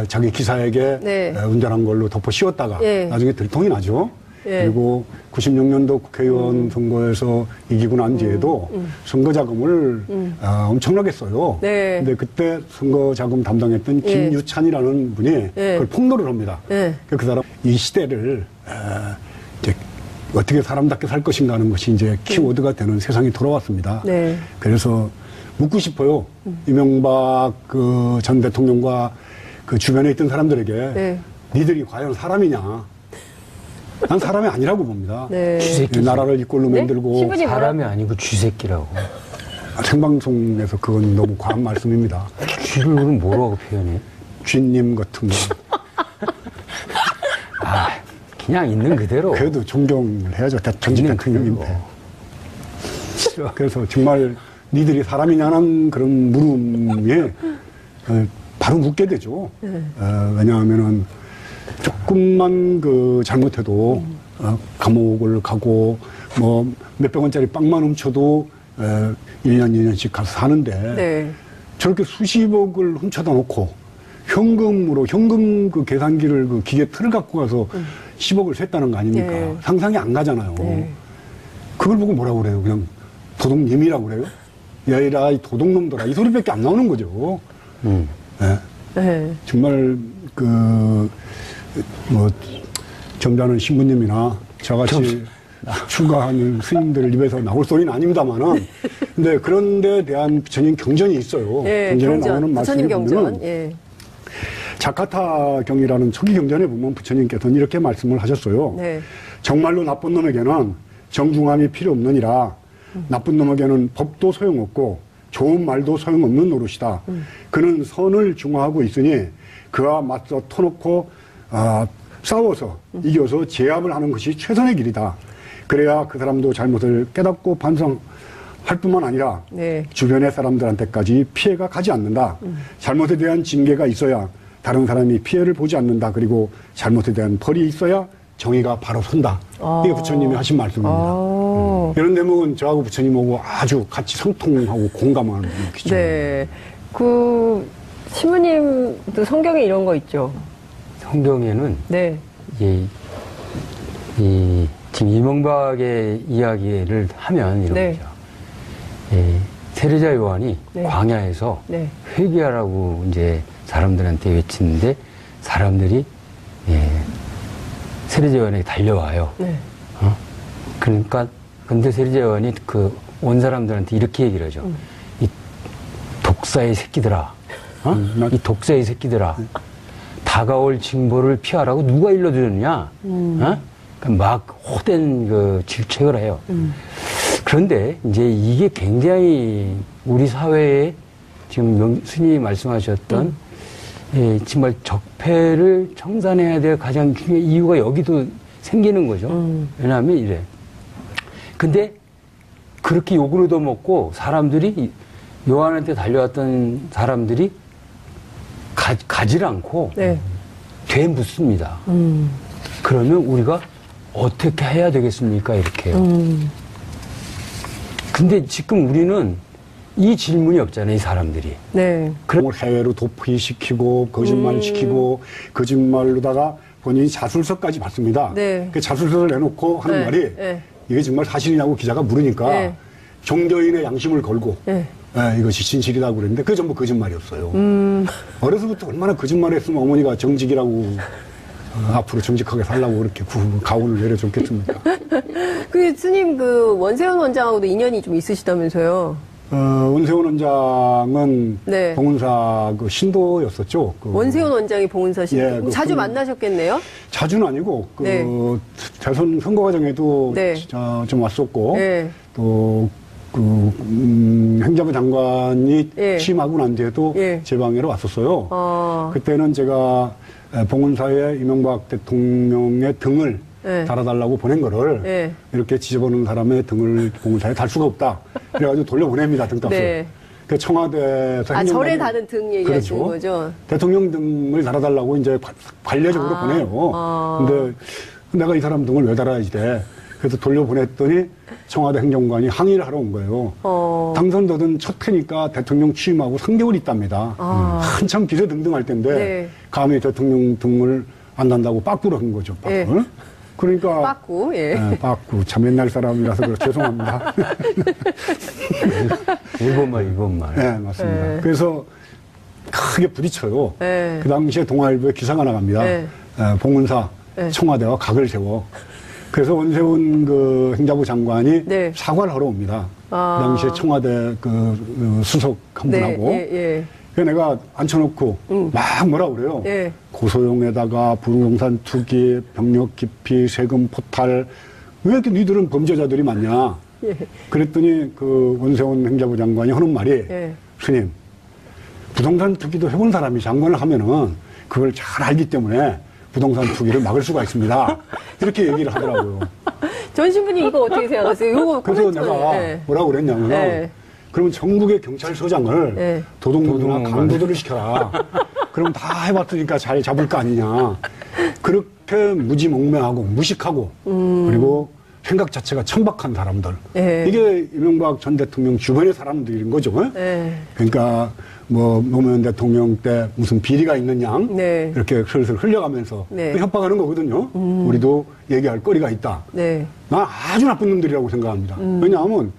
B: 자기 기사에게
A: 네.
B: 운전한 걸로 덮어 씌웠다가
A: 예.
B: 나중에 들통이 나죠.
A: 예.
B: 그리고 96년도 국회의원 선거에서 이기고 난 뒤에도 선거 자금을 엄청나게 써요.
A: 네.
B: 근데 그때 선거 자금 담당했던
A: 예.
B: 김유찬이라는 분이
A: 예.
B: 그걸 폭로를 합니다.
A: 예.
B: 그 사람 이 시대를 이제 어떻게 사람답게 살 것인가 하는 것이 이제 키워드가 되는 세상이 돌아왔습니다.
A: 네.
B: 그래서 묻고 싶어요. 이명박 그 전 대통령과 그 주변에 있던 사람들에게
A: 네.
B: 니들이 과연 사람이냐? 난 사람이 아니라고 봅니다.
A: 네.
C: 쥐새끼지.
B: 나라를 이꼴로
A: 네?
B: 만들고
A: 신부님
C: 사람이 아니고 쥐새끼라고.
B: 생방송에서 그건 너무 과한 말씀입니다.
C: 쥐를 그럼 뭐라고 표현해?
B: 쥐님 같은 거.
C: 아, 그냥 있는 그대로.
B: 그래도 존경을 해야죠. 전직
C: 있는
B: 대통령인데. 그래서 정말 니들이 사람이냐는 그런 물음에 바로 묻게 되죠. 왜냐하면은 조금만 그 잘못해도 감옥을 가고 뭐 몇백 원짜리 빵만 훔쳐도 1년, 2년씩 가서 사는데
A: 네.
B: 저렇게 수십억을 훔쳐다 놓고 현금으로 현금 그 계산기를 그 기계 틀을 갖고 가서 10억을 샜다는 거 아닙니까?
A: 네.
B: 상상이 안 가잖아요.
A: 네.
B: 그걸 보고 뭐라고 그래요? 그냥 도둑님이라고 그래요? 야이라 이 도둑놈들아 이 소리밖에 안 나오는 거죠. 네.
A: 네.
B: 정말 뭐 점잖은 신부님이나 저같이 출가하는 스님들 입에서 나올 소리는 아닙니다만은 근데 그런 데 대한 부처님 경전이 있어요.
A: 예,
B: 경전에
A: 경전.
B: 나오는 말씀을
A: 부처님
B: 보면
A: 경전. 예.
B: 자카타 경이라는 초기 경전에 보면 부처님께서는 이렇게 말씀을 하셨어요.
A: 네.
B: 정말로 나쁜 놈에게는 정중함이 필요 없느니라. 나쁜 놈에게는 법도 소용없고 좋은 말도 소용없는 노릇이다. 그는 선을 중화하고 있으니 그와 맞서 터놓고 싸워서 이겨서 제압을 하는 것이 최선의 길이다. 그래야 그 사람도 잘못을 깨닫고 반성할 뿐만 아니라
A: 네.
B: 주변의 사람들한테까지 피해가 가지 않는다. 잘못에 대한 징계가 있어야 다른 사람이 피해를 보지 않는다. 그리고 잘못에 대한 벌이 있어야 정의가 바로 선다. 이게 부처님이 하신 말씀입니다. 이런 대목은 저하고 부처님하고 아주 같이 상통하고 공감하는 기죠.
A: 네. 그 신부님도 성경에 이런 거 있죠.
C: 성경에는
A: 네.
C: 지금 이명박의 이야기를 하면 이런
A: 네.
C: 거죠. 세례자 요한이
A: 네.
C: 광야에서
A: 네.
C: 회개하라고 이제 사람들한테 외치는데 사람들이 세례자 요한에게 달려와요.
A: 네.
C: 그러니까 근데 세례자 요한이 그 온 사람들한테 이렇게 얘기를 하죠. 이 독사의 새끼들아, 이 독사의 새끼들아, 다가올 징벌을 피하라고 누가 일러주느냐? 막 호된 그 질책을 해요. 그런데 이제 이게 굉장히 우리 사회에 지금 스님이 말씀하셨던 정말 적폐를 청산해야 될 가장 중요한 이유가 여기도 생기는 거죠. 왜냐하면 이래. 근데 그렇게 욕을 얻어먹고 사람들이 요한한테 달려왔던 사람들이 가지를 않고
A: 네.
C: 되묻습니다. 그러면 우리가 어떻게 해야 되겠습니까? 이렇게. 근데 지금 우리는 이 질문이 없잖아요, 이 사람들이.
A: 네.
B: 그걸 해외로 도피시키고 거짓말시키고 거짓말로다가 본인이 자술서까지 받습니다.
A: 네.
B: 그 자술서를 내놓고 하는
A: 네.
B: 말이
A: 네.
B: 이게 정말 사실이냐고 기자가 물으니까
A: 네.
B: 종교인의 양심을 걸고
A: 네.
B: 이것이 진실이라고 그랬는데 그게 전부 거짓말이었어요. 어려서부터 얼마나 거짓말했으면 어머니가 정직이라고 앞으로 정직하게 살라고 그렇게 가훈을 내려줬겠습니까?
A: 그 스님 그 원세훈 원장하고도 인연이 좀 있으시다면서요.
B: 원세훈 원장은
A: 네.
B: 봉은사 그 신도였었죠.
A: 원세훈 원장이 봉은사 씨.
B: 예,
A: 자주 만나셨겠네요?
B: 자주는 아니고
A: 네.
B: 대선 선거 과정에도
A: 네.
B: 좀 왔었고
A: 네.
B: 또 행자부 장관이
A: 예.
B: 취임하고 난 뒤에도
A: 예.
B: 제 방에로 왔었어요. 그때는 제가 봉은사에 이명박 대통령의 등을
A: 예.
B: 달아달라고 보낸 거를 이렇게 지져보는 사람의 등을 봉은사에 달 수가 없다. 그래가지고 돌려보냅니다, 등값을.
A: 네.
B: 그 청와대에서
A: 절에 다는 등 얘기하시는
B: 그렇죠.
A: 거죠?
B: 대통령 등을 달아달라고 이제 관례적으로 보내요. 근데 내가 이 사람 등을 왜 달아야지 돼. 그래서 돌려보냈더니 청와대 행정관이 항의를 하러 온 거예요. 당선되던 첫 해니까 대통령 취임하고 3개월 있답니다. 한참 기세등등할 텐데
A: 네.
B: 감히 대통령 등을 안 단다고 빠꾸를 한 거죠. 빠꾸를.
A: 네.
B: 그러니까
A: 빠꾸, 예.
B: 네, 빠꾸. 참 옛날 사람이라서 그래 죄송합니다.
C: 일본말.
B: 네, 맞습니다.
A: 네.
B: 그래서 크게 부딪혀요.
A: 네.
B: 그 당시에 동아일보에 기사가 나갑니다.
A: 네.
B: 봉은사
A: 네.
B: 청와대와 각을 세워. 그래서 원세훈 그 행자부 장관이
A: 네.
B: 사과를 하러 옵니다. 그 당시에 청와대 그 수석 한
A: 네,
B: 분하고.
A: 예.
B: 그래서 내가 앉혀놓고 막 뭐라 그래요.
A: 예.
B: 고소용에다가 부동산 투기, 병력 기피, 세금 포탈. 왜 이렇게 니들은 범죄자들이 많냐.
A: 예.
B: 그랬더니 그 원세훈 행자부 장관이 하는 말이
A: 예.
B: 스님, 부동산 투기도 해본 사람이 장관을 하면은 그걸 잘 알기 때문에 부동산 투기를 막을 수가 있습니다. 이렇게 얘기를 하더라고요.
A: 전 신부님 이거 어떻게 생각하세요? 이거
B: 그래서
A: 코멘트.
B: 내가
A: 예.
B: 뭐라고 그랬냐면
A: 네.
B: 그러면 전국의 경찰서장을
A: 네.
B: 도둑놈이나 강도들을 시켜라. 그럼 다 해봤으니까 잘 잡을 거 아니냐. 그렇게 무지몽매하고 무식하고 그리고 생각 자체가 천박한 사람들.
A: 네.
B: 이게 이명박 전 대통령 주변의 사람들인 거죠.
A: 네.
B: 그러니까 뭐 노무현 대통령 때 무슨 비리가 있는 양
A: 네.
B: 이렇게 슬슬 흘려가면서
A: 네.
B: 또 협박하는 거거든요. 우리도 얘기할 거리가 있다.
A: 네.
B: 난 아주 나쁜 놈들이라고 생각합니다. 왜냐하면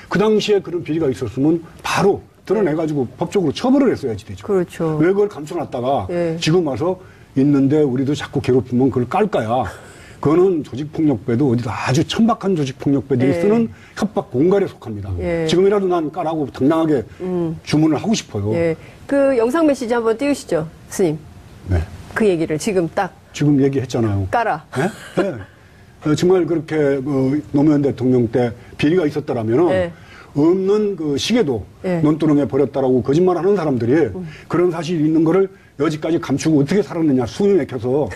B: 그 당시에 그런 비리가 있었으면 바로 드러내가지고 법적으로 처벌을 했어야지 되죠.
A: 그렇죠.
B: 왜 그걸 감춰놨다가
A: 예.
B: 지금 와서 있는데 우리도 자꾸 괴롭히면 그걸 깔까야. 그거는 조직폭력배도 어디도 아주 천박한 조직폭력배들이
A: 예.
B: 쓰는 협박 공갈에 속합니다.
A: 예.
B: 지금이라도 난 까라고 당당하게 주문을 하고 싶어요.
A: 예. 그 영상 메시지 한번 띄우시죠, 스님.
B: 네.
A: 그 얘기를 지금 딱
B: 지금 얘기했잖아요.
A: 깔아.
B: 네? 네. 정말 그렇게 노무현 대통령 때 비리가 있었더라면
A: 네.
B: 없는 그 시계도
A: 네.
B: 논두렁에 버렸다라고 거짓말하는 사람들이 그런 사실이 있는 거를 여지까지 감추고 어떻게 살았느냐 숨이 막혀서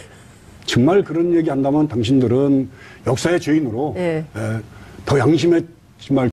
B: 정말 그런 얘기 한다면 당신들은 역사의 죄인으로
A: 네.
B: 더 양심의 정말